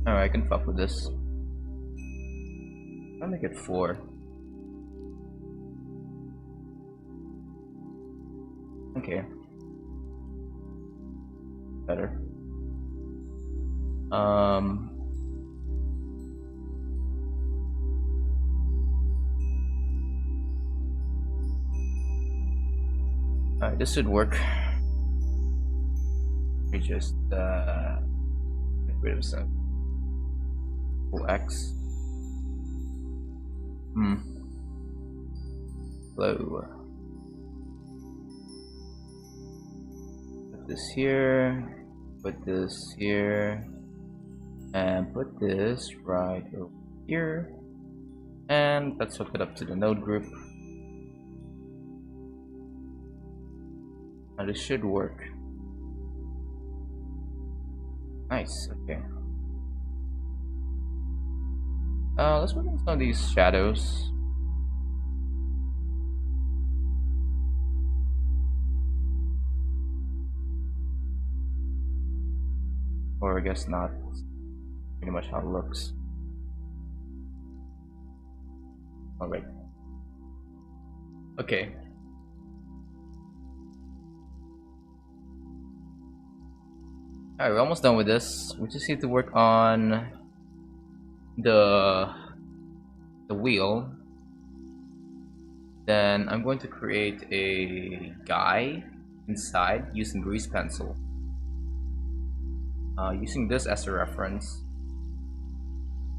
Alright, I can fuck with this. I'll make it 4. Okay. better. Alright, this should work. Let me just get rid of some X. Low. Put this here. Put this here. And put this right over here. And let's hook it up to the node group. Now this should work. Nice, okay. Let's work on some of these shadows. Or I guess not. Pretty much how it looks. Alright. Okay. Alright, we're almost done with this. We just need to work on the wheel. Then I'm going to create a guy inside using grease pencil. Using this as a reference.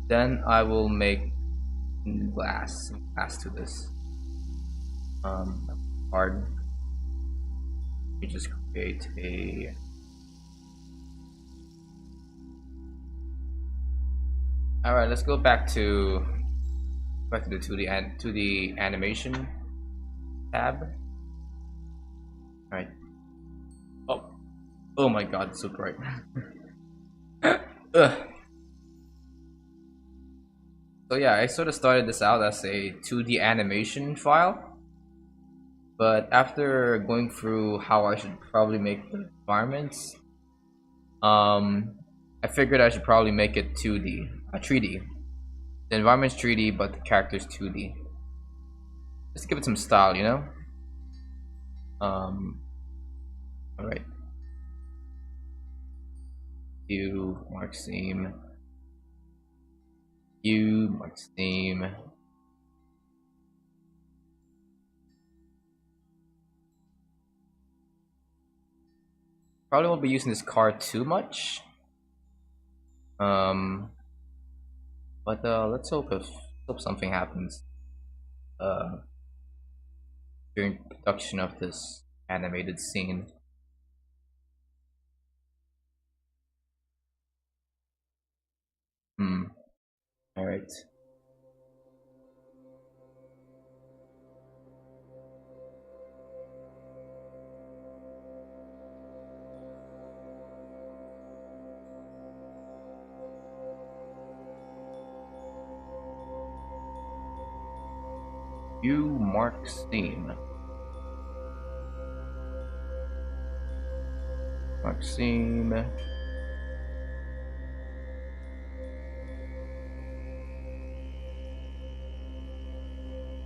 Then I will make glass to this. Hard. We just create a. All right, let's go back to the 2D animation tab. All right. Oh my God, it's so bright. So yeah, I sort of started this out as a 2D animation file, but after going through how I should probably make the environments, I figured I should probably make it 2D, 3D. The environment's 3D, but the character's 2D. Just to give it some style, you know. All right. You mark theme. You mark theme. Probably won't be using this card too much. But let's hope something happens during production of this animated scene. All right. You mark theme. Mark theme.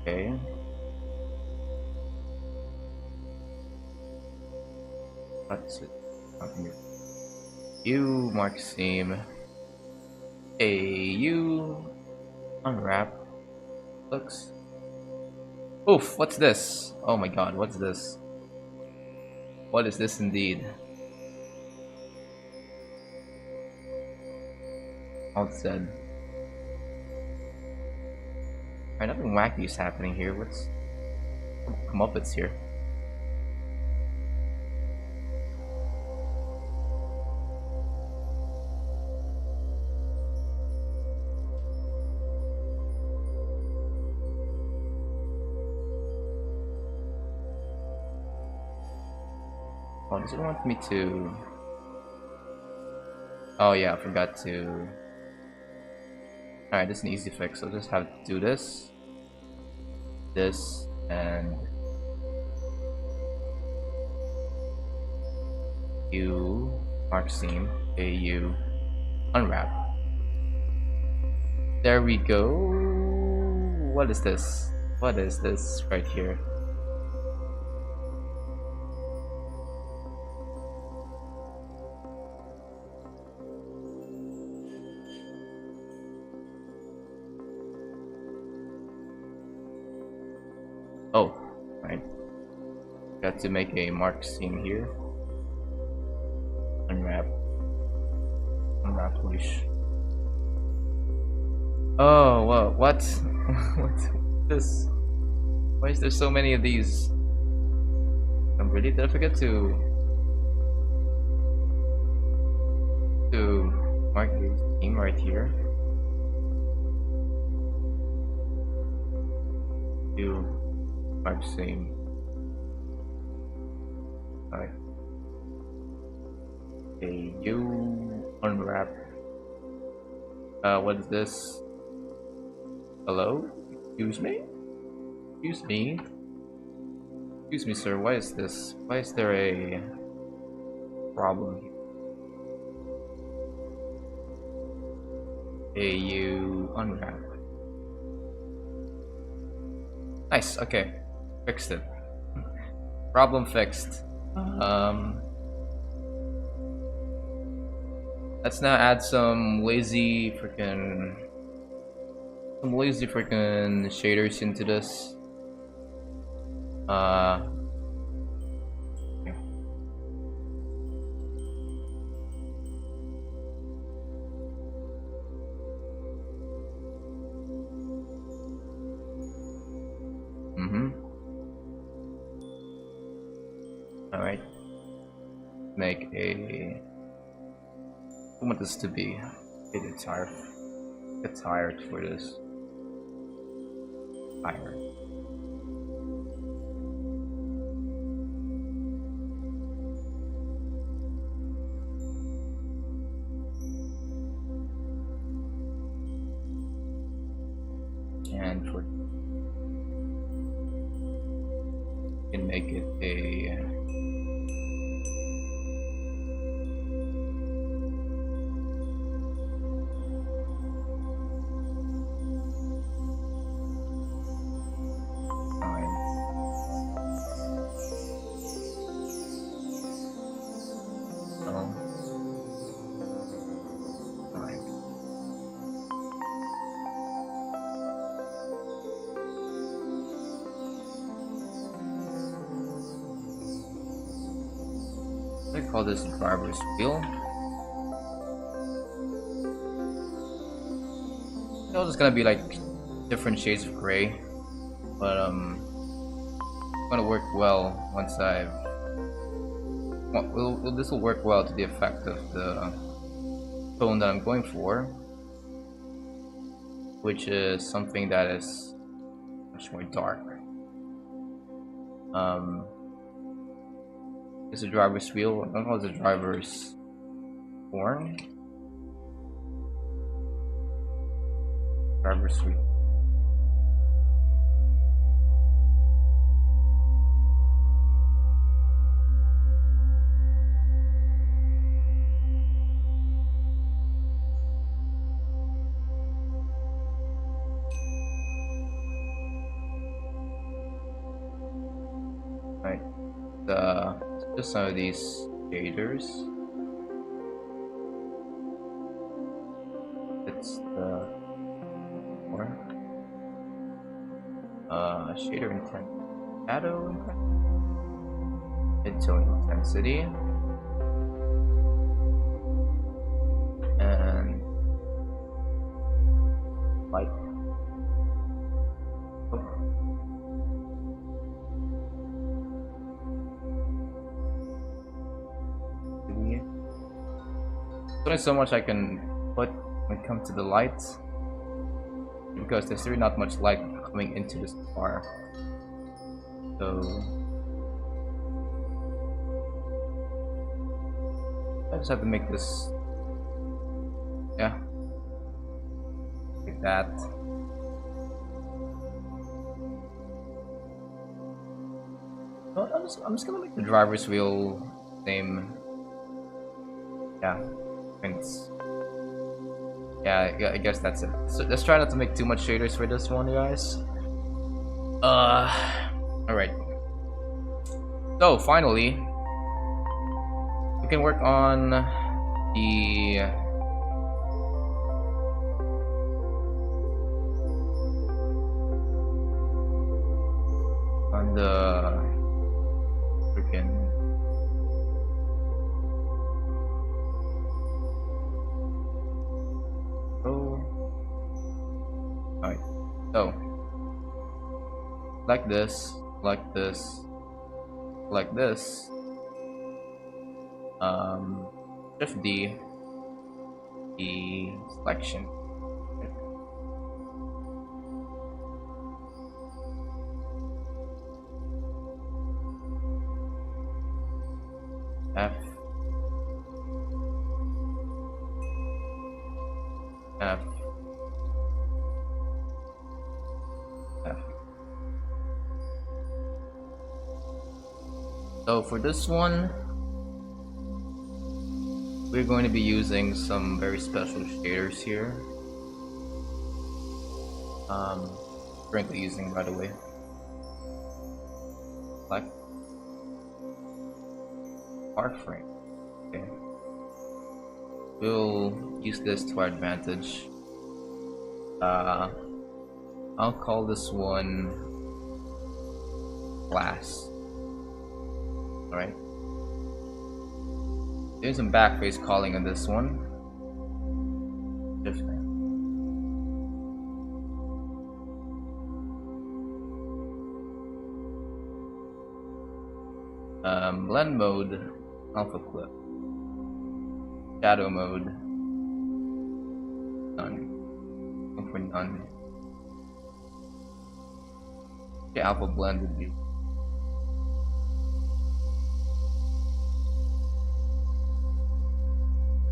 Okay. That's it. You mark theme. You unwrap. Looks. Oof, what's this? Oh my God, what's this? What is this indeed? All said. Alright, nothing wacky is happening here. What's comeuppance here? Oh, does it want me to? Oh yeah, I forgot to. Alright, this is an easy fix. I'll just have to do this, and you mark seam, AU unwrap. There we go. What is this? What is this right here? Oh, right. Got to make a mark scene here. Unwrap. Unwrap leash. Oh, well, what? What's this? Why is there so many of these? Did I forget to mark this team right here? Do mark same. Alright. Okay, you unwrap. What is this? Hello? Excuse me? Excuse me? Excuse me, sir, why is this? Why is there a problem here? Hey, you unwrap. Nice, okay. Fixed it. Problem fixed. Let's now add some lazy freaking shaders into this. Okay. All right. Make a. I want this to be. Get tired. Get tired for this. Tired. And for can make it a I call this driver's wheel. It's just gonna be like different shades of gray, but it's gonna work well once I've. Well, this will work well to the effect of the tone that I'm going for, which is something that is much more dark. It's a driver's wheel. I don't know, it's a driver's horn. Driver's wheel. Right. Just some of these shaders. It's the shader intent, shadow intensity, mid-tone intensity, and light. There's only so much I can put when it comes to the lights, because there's really not much light coming into this bar. So I just have to make this, yeah, like that. Well, I'm just gonna make the driver's wheel same. Yeah. Yeah, I guess that's it. So let's try not to make too much shaders for this one, guys. Alright. So finally, we can work on the the freaking. Oh. Alright. So, like this, like this, like this. Shift D, the selection. F, F, F. So for this one, we're going to be using some very special shaders here. Currently using, by the way. Like part frame. Okay. We'll use this to our advantage. I'll call this one glass. Alright. Doing some backface calling on this one. Different. Blend mode, alpha clip. Shadow mode, none. Look for none. Okay, alpha blend would be.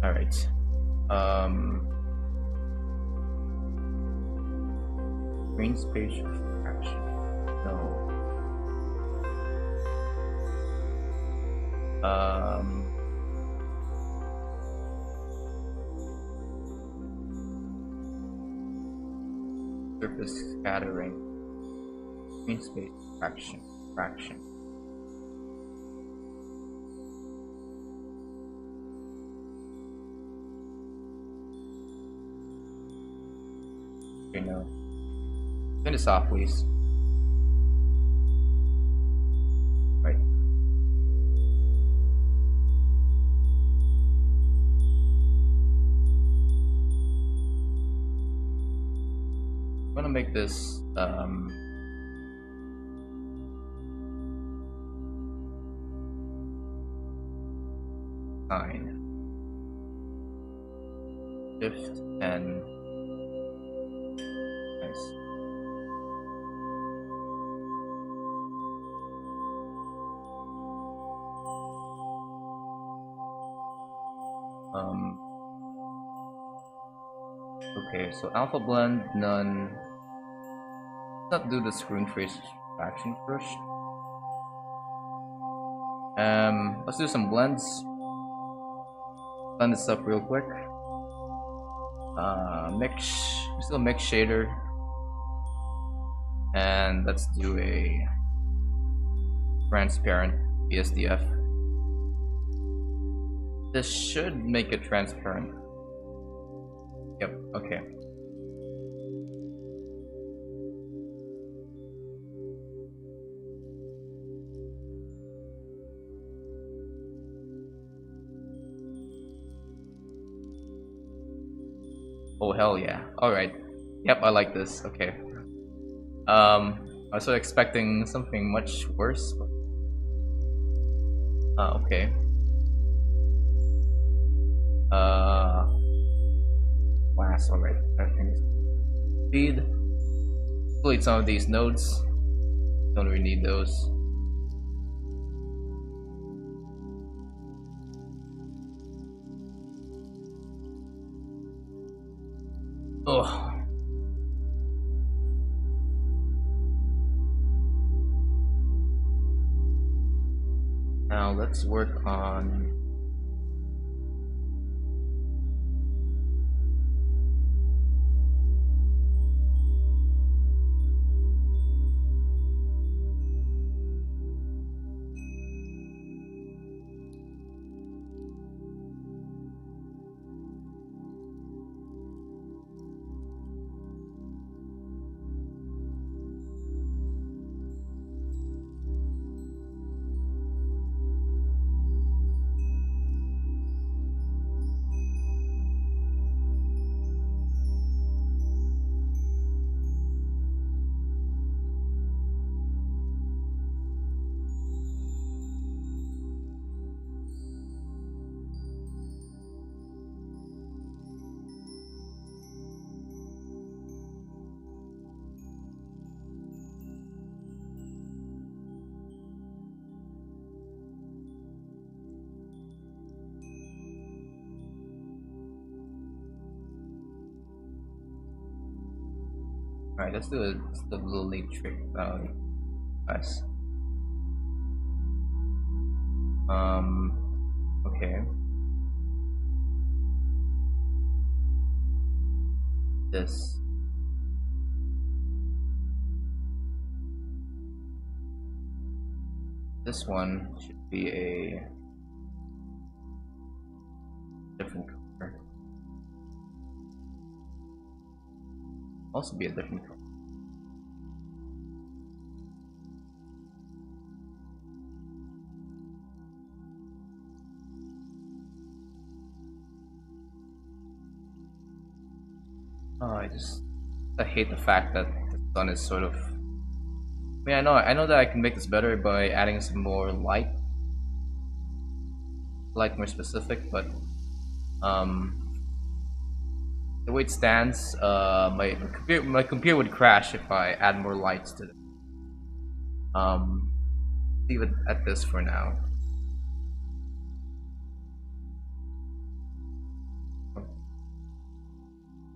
Alright. Green space refraction. No. Surface scattering. Green space fraction. Okay, no. Turn this off, please. Right. I'm gonna make this 9. Shift and nice. Okay, so alpha blend none. Let's not do the screen face action first. Let's do some blends. Blend this up real quick. Still mix shader, and let's do a transparent BSDF. This should make it transparent. Yep. Okay. Oh hell yeah. Alright. Yep, I like this. Okay. I was sort of expecting something much worse, but okay. Class, alright. Speed. Delete some of these nodes. Don't really need those. Oh. Now let's work on Alright, let's do a little neat trick. Guys. Okay. This. This one should be a different color. Also be a different color. I hate the fact that the sun is sort of. I mean, I know that I can make this better by adding some more light more specific, but um, the way it stands, my computer would crash if I add more lights to it. Leave it at this for now.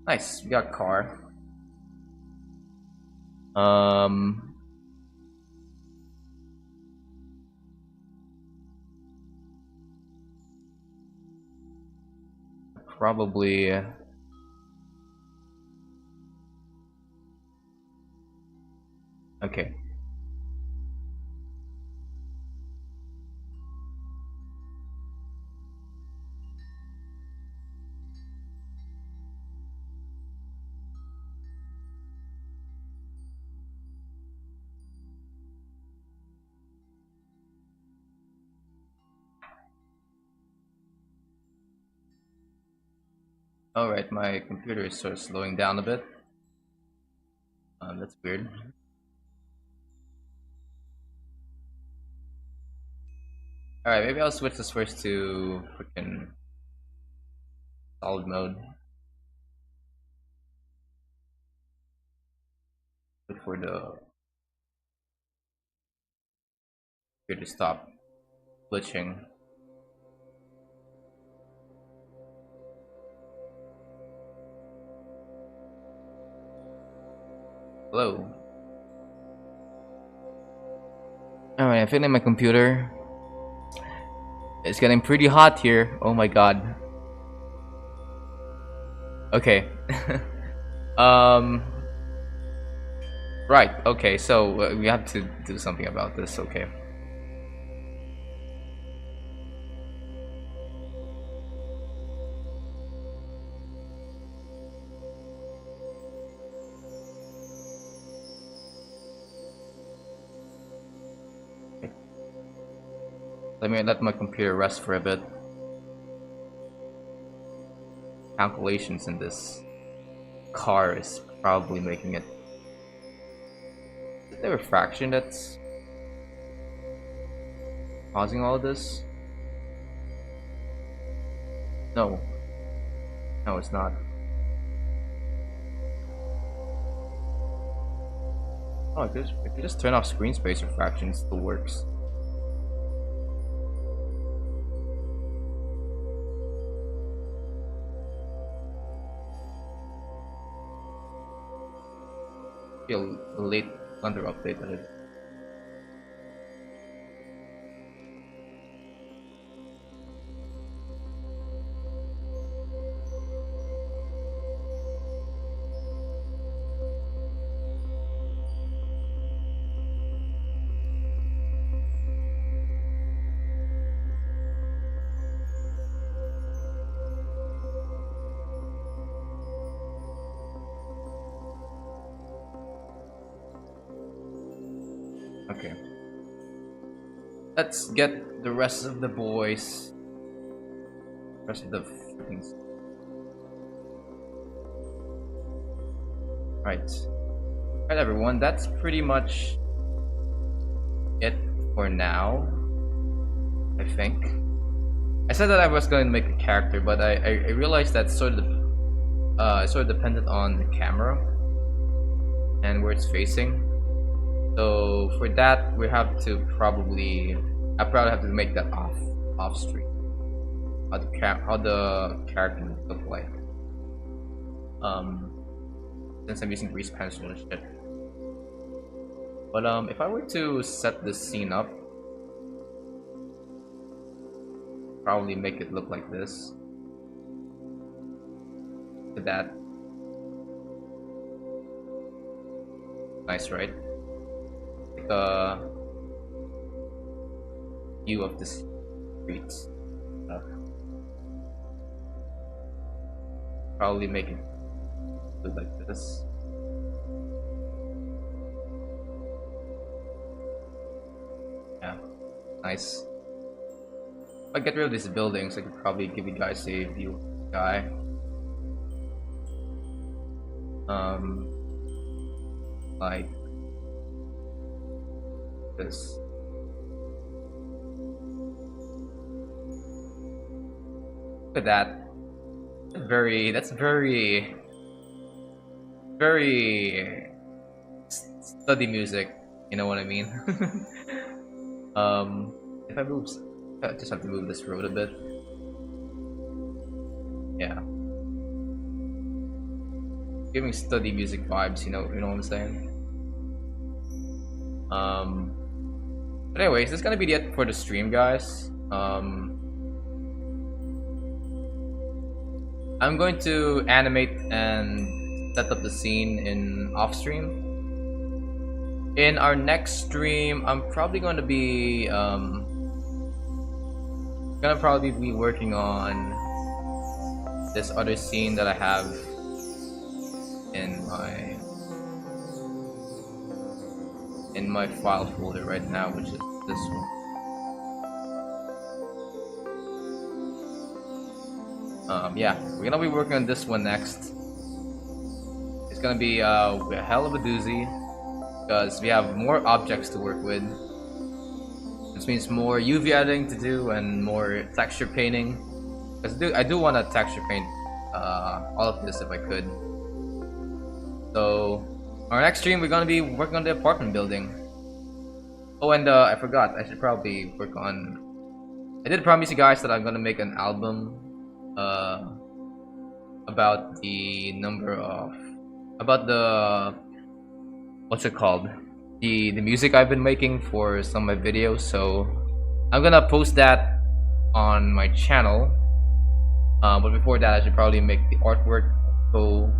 Nice, we got car. Probably. Okay. Alright, my computer is sort of slowing down a bit. That's weird. Alright, maybe I'll switch this first to freaking solid mode. Wait for the computer to stop glitching. Hello. Alright, I feel like my computer is getting pretty hot here. Oh my god. Okay. Right, okay, so we have to do something about this, okay. Let me let my computer rest for a bit. Calculations in this car is probably making it. Is there a refraction that's causing all of this? No. No, it's not. Oh, if you just turn off screen space refraction, it still works. A late under update that it. Okay. Let's get the rest of the boys. Rest of the things. Right. Alright everyone, that's pretty much it for now. I think. I said that I was going to make a character, but I realized that sort of dependent on the camera and where it's facing. So for that, we have to I probably have to make that off stream. How the character would look like. since I'm using grease pencil and shit. But if I were to set this scene up, probably make it look like this. Look at that. Nice, right? Like a view of the streets. Probably make it look like this. Yeah, nice. If I get rid of these buildings, I could probably give you guys a view of the sky. Like this. Look at that. That's very study music, you know what I mean? If I move, I just have to move this road a bit. Yeah, giving study music vibes, you know what I'm saying? But anyways, this is gonna be it for the stream, guys. I'm going to animate and set up the scene in off stream. In our next stream, I'm probably going to be working on this other scene that I have in my file folder right now, which is this one. Yeah, we're gonna be working on this one next. It's gonna be a hell of a doozy because we have more objects to work with. This means more UV editing to do and more texture painting. Because I do want to texture paint all of this if I could. So, our next stream we're gonna be working on the apartment building. Oh, and I forgot. I should probably work on. I did promise you guys that I'm gonna make an album. About the what's it called, the music I've been making for some of my videos, so I'm gonna post that on my channel. But before that, I should probably make the artwork go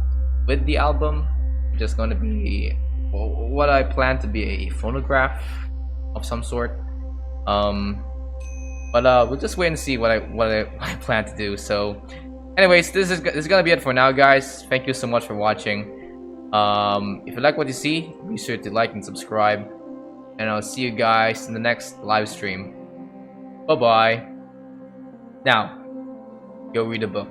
with the album, which is gonna be what I plan to be a phonograph of some sort. But we'll just wait and see what I plan to do. So, anyways, this is gonna be it for now, guys. Thank you so much for watching. If you like what you see, be sure to like and subscribe, and I'll see you guys in the next live stream. Bye bye. Now, go read a book.